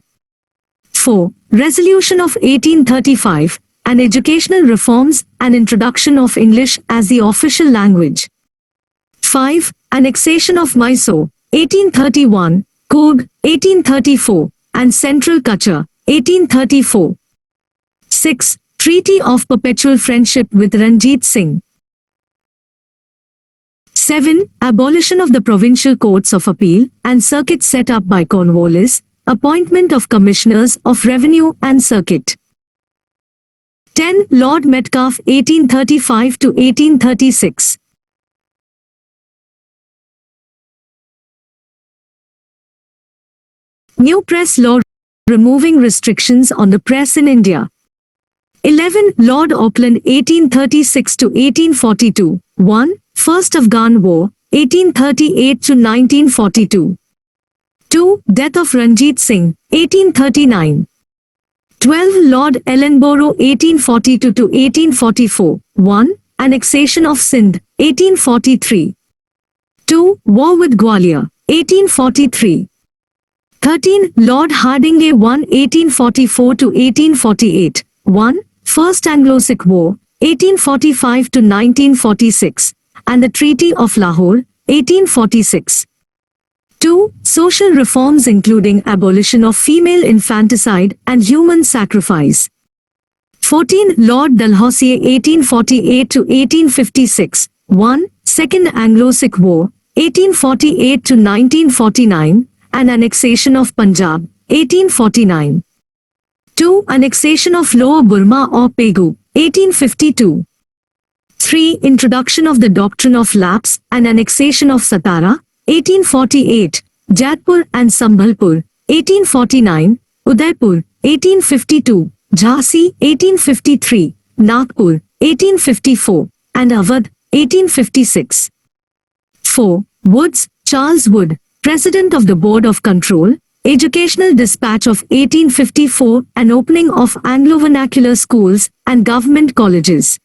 4. Resolution of 1835, and educational reforms and introduction of English as the official language. 5. Annexation of Mysore, 1831, Coorg, 1834, and Central Kutch, 1834. 6. Treaty of Perpetual Friendship with Ranjit Singh. 7. Abolition of the provincial courts of appeal and circuit set up by Cornwallis, appointment of commissioners of revenue and circuit. 10. Lord Metcalfe 1835 to 1836. New press law removing restrictions on the press in India. 11. Lord Auckland 1836 to 1842. 1. First Afghan War 1838 to 1942. 2. Death of Ranjit Singh 1839. 12. Lord Ellenborough 1842 to 1844. 1. Annexation of Sindh 1843. 2. War with Gwalior 1843. 13. Lord Hardinge 1 1844 to 1848. 1. First Anglo-Sikh War 1845 to 1946 and the Treaty of Lahore 1846. 2. Social reforms including abolition of female infanticide and human sacrifice. 14. Lord Dalhousie 1848 to 1856. 1. Second Anglo-Sikh War 1848 to 1949 and annexation of Punjab 1849. 2. Annexation of Lower Burma or Pegu 1852. 3. Introduction of the doctrine of lapse and annexation of Satara 1848, Jodhpur and Sambhalpur 1849, Udaipur 1852, Jhansi 1853, Nagpur 1854 and Awadh 1856. 4. Woods, Charles Wood, President of the Board of Control, Educational Dispatch of 1854 and opening of Anglo-vernacular schools and government colleges.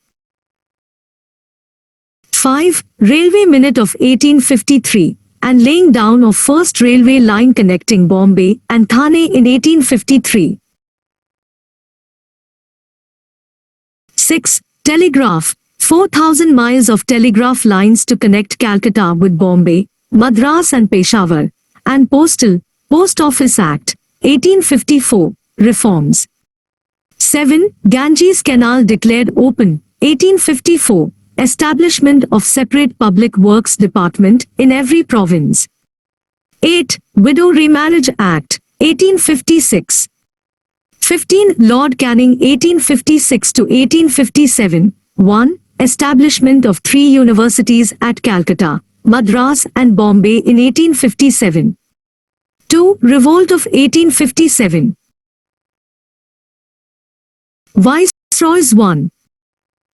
5. Railway Minute of 1853 and laying down of first railway line connecting Bombay and Thane in 1853. 6. Telegraph, 4,000 miles of telegraph lines to connect Calcutta with Bombay, Madras and Peshawar, and Postal, Post Office Act, 1854, reforms. 7. Ganges Canal declared open, 1854. Establishment of separate public works department in every province. 8. Widow Remarriage Act, 1856. 15. Lord Canning 1856 to 1857. 1. Establishment of 3 universities at Calcutta, Madras and Bombay in 1857. 2. Revolt of 1857. Viceroys 1.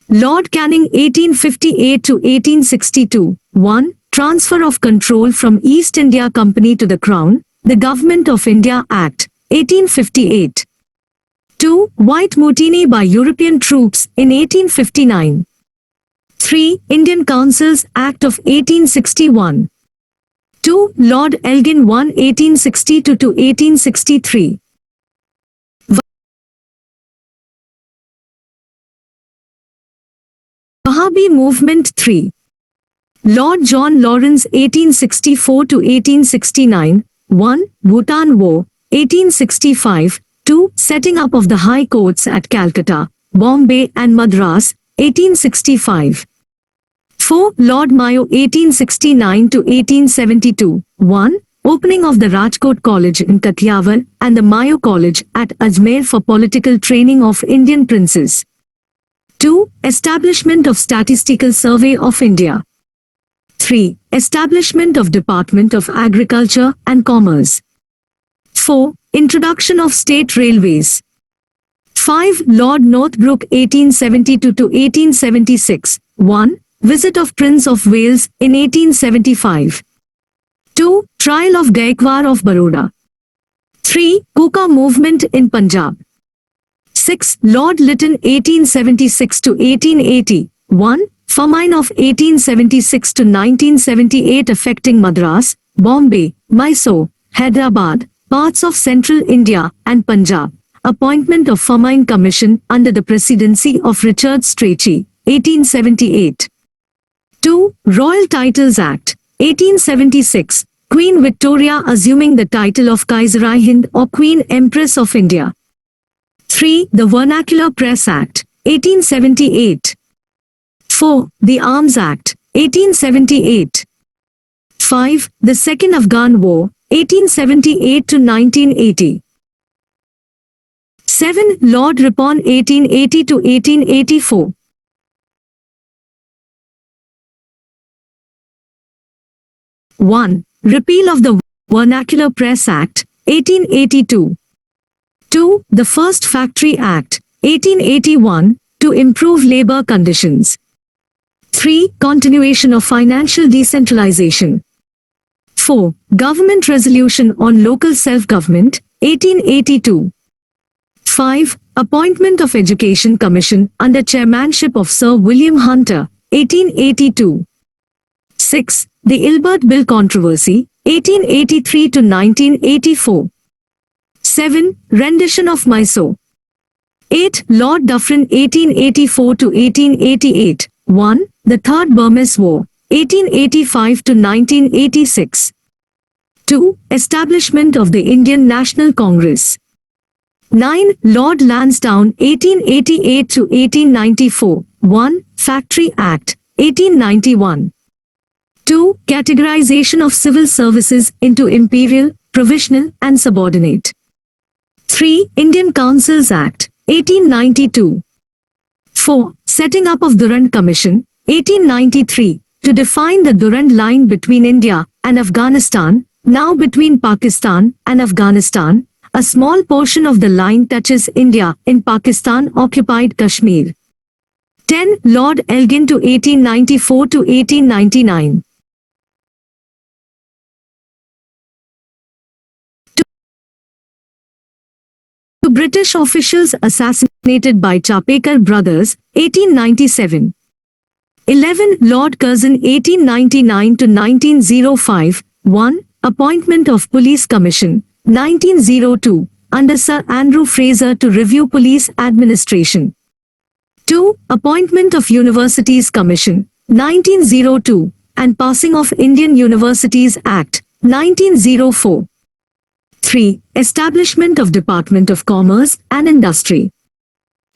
Lord Canning 1858 to 1862. 1. Transfer of control from East India Company to the Crown, the Government of India Act, 1858. 2. White Mutiny by European troops in 1859. 3. Indian Councils Act of 1861. 2. Lord Elgin 1 1862 to 1863. Wahhabi Movement 3. Lord John Lawrence 1864 to 1869. 1. Bhutan War 1865. 2. Setting up of the High Courts at Calcutta, Bombay and Madras 1865. 4. Lord Mayo 1869 to 1872. 1. Opening of the Rajkot College in Kathiawar and the Mayo College at Ajmer for political training of Indian princes. 2. Establishment of Statistical Survey of India. 3. Establishment of Department of Agriculture and Commerce. 4. Introduction of State Railways. 5. Lord Northbrook 1872 to 1876. 1. Visit of Prince of Wales in 1875. 2. Trial of Gaikwar of Baroda. 3. Kuka Movement in Punjab. 6. Lord Lytton 1876 to 1880. 1. Famine of 1876 to 1978 affecting Madras, Bombay, Mysore, Hyderabad, parts of central India and Punjab. Appointment of Famine Commission under the presidency of Richard Strachey, 1878. 2. Royal Titles Act, 1876. Queen Victoria assuming the title of Kaisar-i-Hind or Queen Empress of India. 3. The Vernacular Press Act, 1878. 4. The Arms Act, 1878. 5. The Second Afghan War, 1878 to 1980. 7. Lord Ripon 1880 to 1884. 1. Repeal of the Vernacular Press Act, 1882. 2. The First Factory Act, 1881, to improve labor conditions. 3. Continuation of financial decentralization. 4. Government Resolution on Local Self-Government, 1882. 5. Appointment of Education Commission under chairmanship of Sir William Hunter, 1882. 6. The Ilbert Bill Controversy, 1883 to 1984. 7. Rendition of Mysore. 8. Lord Dufferin, 1884 to 1888. 1. The Third Burmese War, 1885 to 1986. 2. Establishment of the Indian National Congress. 9. Lord Lansdowne, 1888 to 1894. 1. Factory Act, 1891. 2. Categorization of civil services into imperial, provisional and subordinate. 3. Indian Councils Act, 1892. 4. Setting up of Durand Commission, 1893, to define the Durand line between India and Afghanistan, now between Pakistan and Afghanistan. A small portion of the line touches India in Pakistan-occupied Kashmir. 10. Lord Elgin to 1894 to 1899. 2. British officials assassinated by Chapekar brothers, 1897. 11. Lord Curzon, 1899 to 1905. 1. Appointment of Police Commission, 1902, under Sir Andrew Fraser to review police administration. 2. Appointment of Universities Commission, 1902, and passing of Indian Universities Act, 1904. 3. Establishment of Department of Commerce and Industry.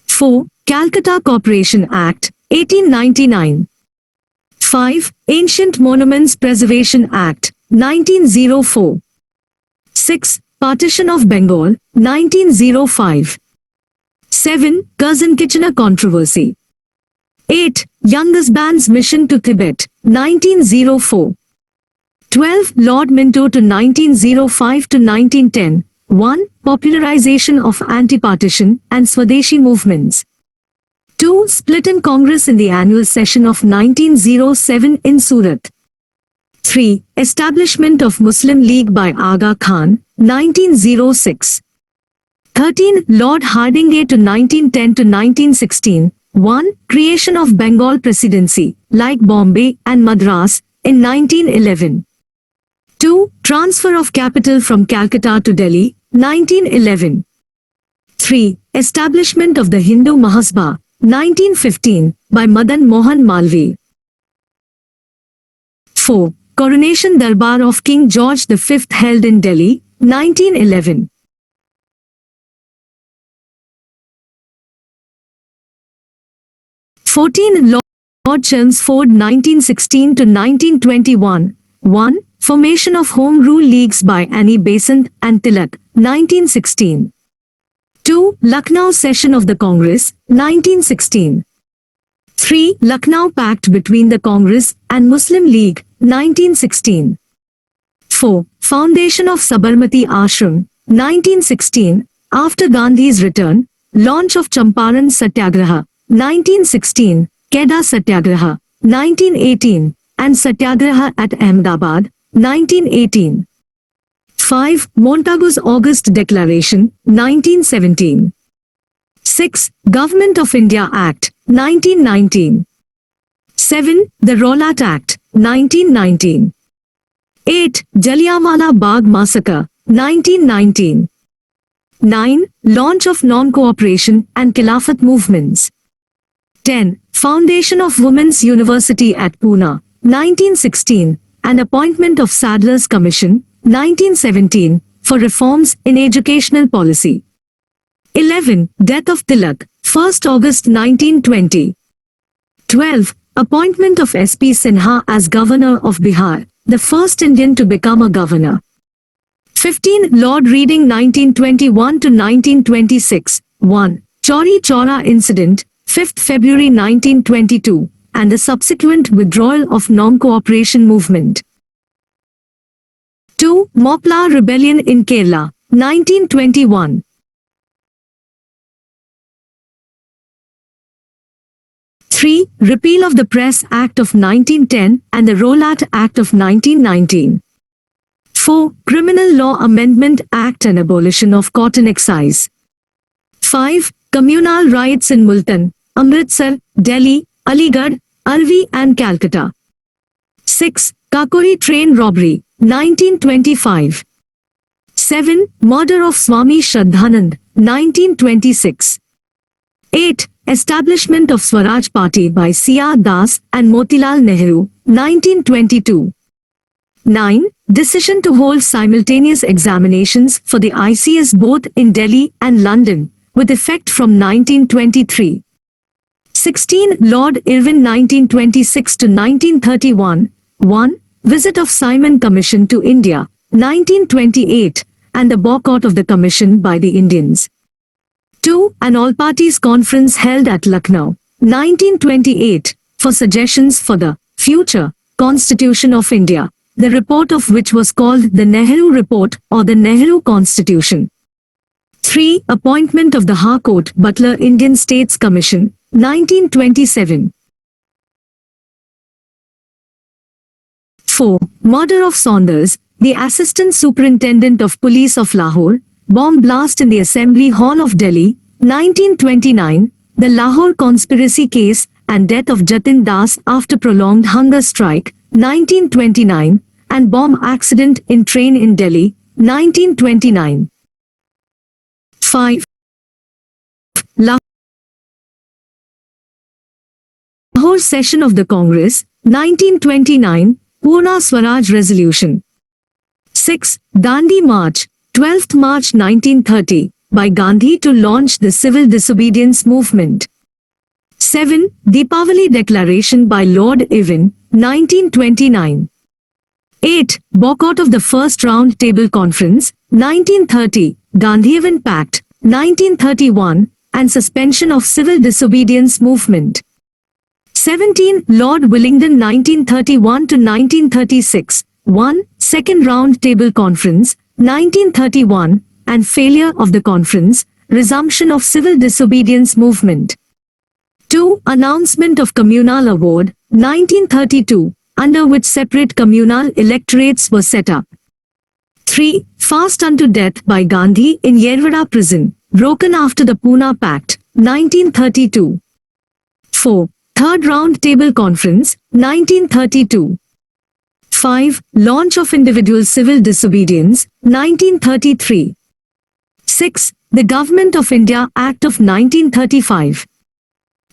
4. Calcutta Corporation Act, 1899. 5. Ancient Monuments Preservation Act, 1904. 6. Partition of Bengal, 1905. 7. Curzon-Kitchener Controversy. 8. Youngus-Band's Mission to Tibet, 1904. 12. Lord Minto to 1905 to 1910. 1. Popularization of anti-partition and Swadeshi movements. 2. Split in Congress in the annual session of 1907 in Surat. 3. Establishment of Muslim League by Aga Khan, 1906. 13. Lord Hardinge to 1910 to 1916. 1. Creation of Bengal Presidency, like Bombay and Madras, in 1911. 2. Transfer of capital from Calcutta to Delhi, 1911. 3. Establishment of the Hindu Mahasabha, 1915, by Madan Mohan Malviya. 4. Coronation Darbar of King George V held in Delhi, 1911. 14. Lord Chelmsford, 1916 to 1921. 1. Formation of Home Rule Leagues by Annie Besant and Tilak, 1916. 2. Lucknow Session of the Congress, 1916. 3. Lucknow Pact between the Congress and Muslim League, 1916. 4. Foundation of Sabarmati Ashram, 1916, after Gandhi's return. Launch of Champaran Satyagraha, 1916, Keda Satyagraha, 1918, and Satyagraha at Ahmedabad, 1918. 5. Montagu's August Declaration, 1917. 6. Government of India Act, 1919. 7. The Rowlatt Act, 1919. 8. Jallianwala Bagh Massacre, 1919. 9. Launch of Non-Cooperation and Khilafat movements. 10. Foundation of Women's University at Pune, 1916, and appointment of Sadler's Commission, 1917, for reforms in educational policy. 11. Death of Tilak, 1st August 1920. 12. Appointment of S.P. Sinha as Governor of Bihar, the first Indian to become a governor. 15. Lord Reading, 1921 to 1926. 1. Chauri Chaura Incident, 5th February 1922, and the subsequent withdrawal of non-cooperation movement. 2. Mopla Rebellion in Kerala, 1921. 3. Repeal of the Press Act of 1910 and the Rollat Act of 1919. 4. Criminal Law Amendment Act and abolition of cotton excise. 5. Communal riots in Multan, Amritsar, Delhi, Aligarh, Alvi and Calcutta. 6. Kakori train robbery, 1925. 7. Murder of Swami Shraddhanand, 1926. 8. Establishment of Swaraj Party by C.R. Das and Motilal Nehru, 1922. 9. Decision to hold simultaneous examinations for the ICS both in Delhi and London, with effect from 1923. 16. Lord Irwin 1926 to 1931. 1. Visit of Simon Commission to India, 1928, and the boycott of the commission by the Indians. 2. An all-parties conference held at Lucknow, 1928, for suggestions for the future Constitution of India, the report of which was called the Nehru Report or the Nehru Constitution. 3. Appointment of the Harcourt Butler Indian States Commission, 1927. 4. Murder of Saunders, the Assistant Superintendent of Police of Lahore, bomb blast in the Assembly Hall of Delhi, 1929, the Lahore Conspiracy Case and death of Jatin Das after prolonged hunger strike, 1929, and bomb accident in train in Delhi, 1929. 5. Lahore Session of the Congress, 1929, Purna Swaraj Resolution. 6. Dandi March, 12th March 1930, by Gandhi to launch the civil disobedience movement. 7. Deepavali Declaration by Lord Irwin, 1929. 8. Boycott of the First Round Table Conference, 1930, Gandhi-Irwin Pact, 1931, and suspension of civil disobedience movement. 17. Lord Willingdon 1931 to 1936, 1. Second Round Table Conference, 1931, and failure of the conference, resumption of civil disobedience movement. 2. Announcement of Communal Award, 1932, under which separate communal electorates were set up. 3. Fast unto death by Gandhi in Yerwada prison, broken after the Pune Pact, 1932. 4. Third Round Table Conference, 1932. 5. Launch of individual civil disobedience, 1933. 6. The Government of India Act of 1935.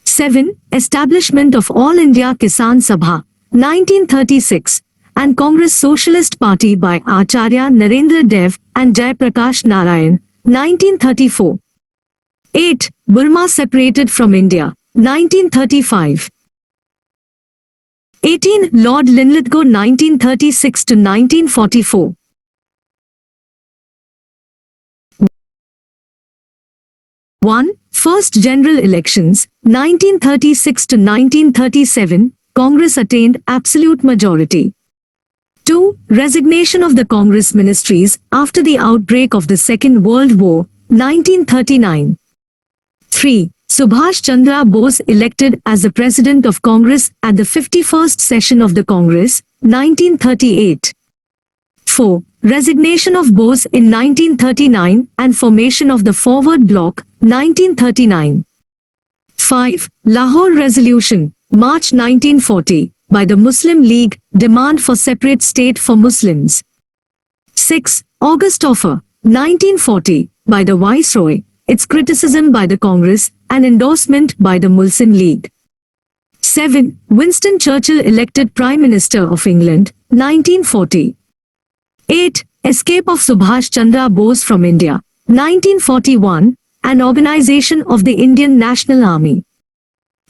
7. Establishment of All India Kisan Sabha, 1936, and Congress Socialist Party by Acharya Narendra Dev and Jai Prakash Narayan, 1934. 8. Burma separated from India, 1935. 18. Lord Linlithgow 1936 to 1944. 1. First general elections, 1936 to 1937, Congress attained absolute majority. 2. Resignation of the Congress ministries after the outbreak of the Second World War, 1939. 3. Subhash Chandra Bose elected as the President of Congress at the 51st session of the Congress, 1938. 4. Resignation of Bose in 1939 and formation of the Forward Bloc, 1939. 5. Lahore Resolution, March 1940, by the Muslim League, demand for separate state for Muslims. 6. August Offer, 1940, by the Viceroy, its criticism by the Congress, and endorsement by the Muslim League. 7. Winston Churchill elected Prime Minister of England, 1940. 8. Escape of Subhash Chandra Bose from India, 1941, and organization of the Indian National Army.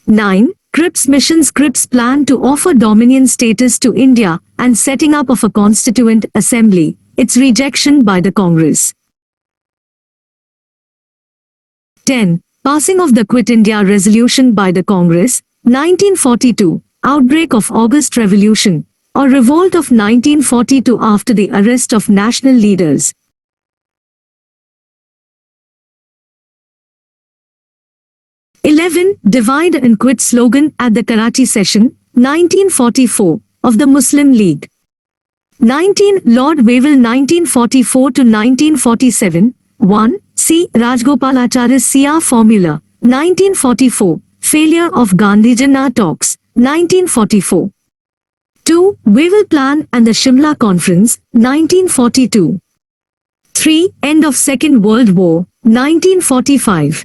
9. Cripps Mission's Cripps plan to offer dominion status to India and setting up of a constituent assembly, its rejection by the Congress. 10. Passing of the Quit India Resolution by the Congress, 1942, outbreak of August Revolution, or revolt of 1942 after the arrest of national leaders. 11. Divide and quit slogan at the Karachi session, 1944, of the Muslim League. 19. Lord Wavell 1944 to 1947. 1. C. Rajgopalacharya's CR Formula, 1944. Failure of Gandhijana talks, 1944. 2. Wavell Plan and the Shimla Conference, 1942. 3. End of Second World War, 1945.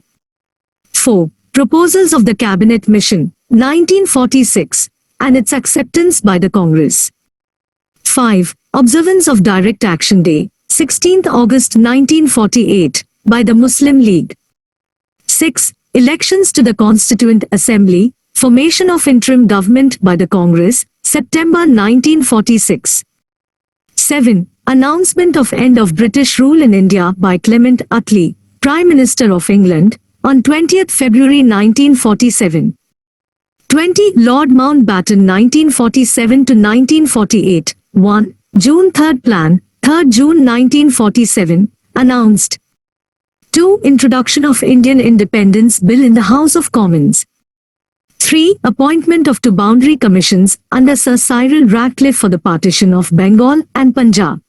4. Proposals of the Cabinet Mission, 1946, and its acceptance by the Congress. 5. Observance of Direct Action Day, 16th August 1948, by the Muslim League. 6. Elections to the Constituent Assembly, formation of interim government by the Congress, September 1946. 7. Announcement of end of British rule in India by Clement Attlee, Prime Minister of England, on 20th February 1947. 20. Lord Mountbatten 1947 to 1948. 1. June 3rd Plan, 3rd June 1947, announced. 2. Introduction of Indian Independence Bill in the House of Commons. 3. Appointment of two boundary commissions under Sir Cyril Ratcliffe for the partition of Bengal and Punjab.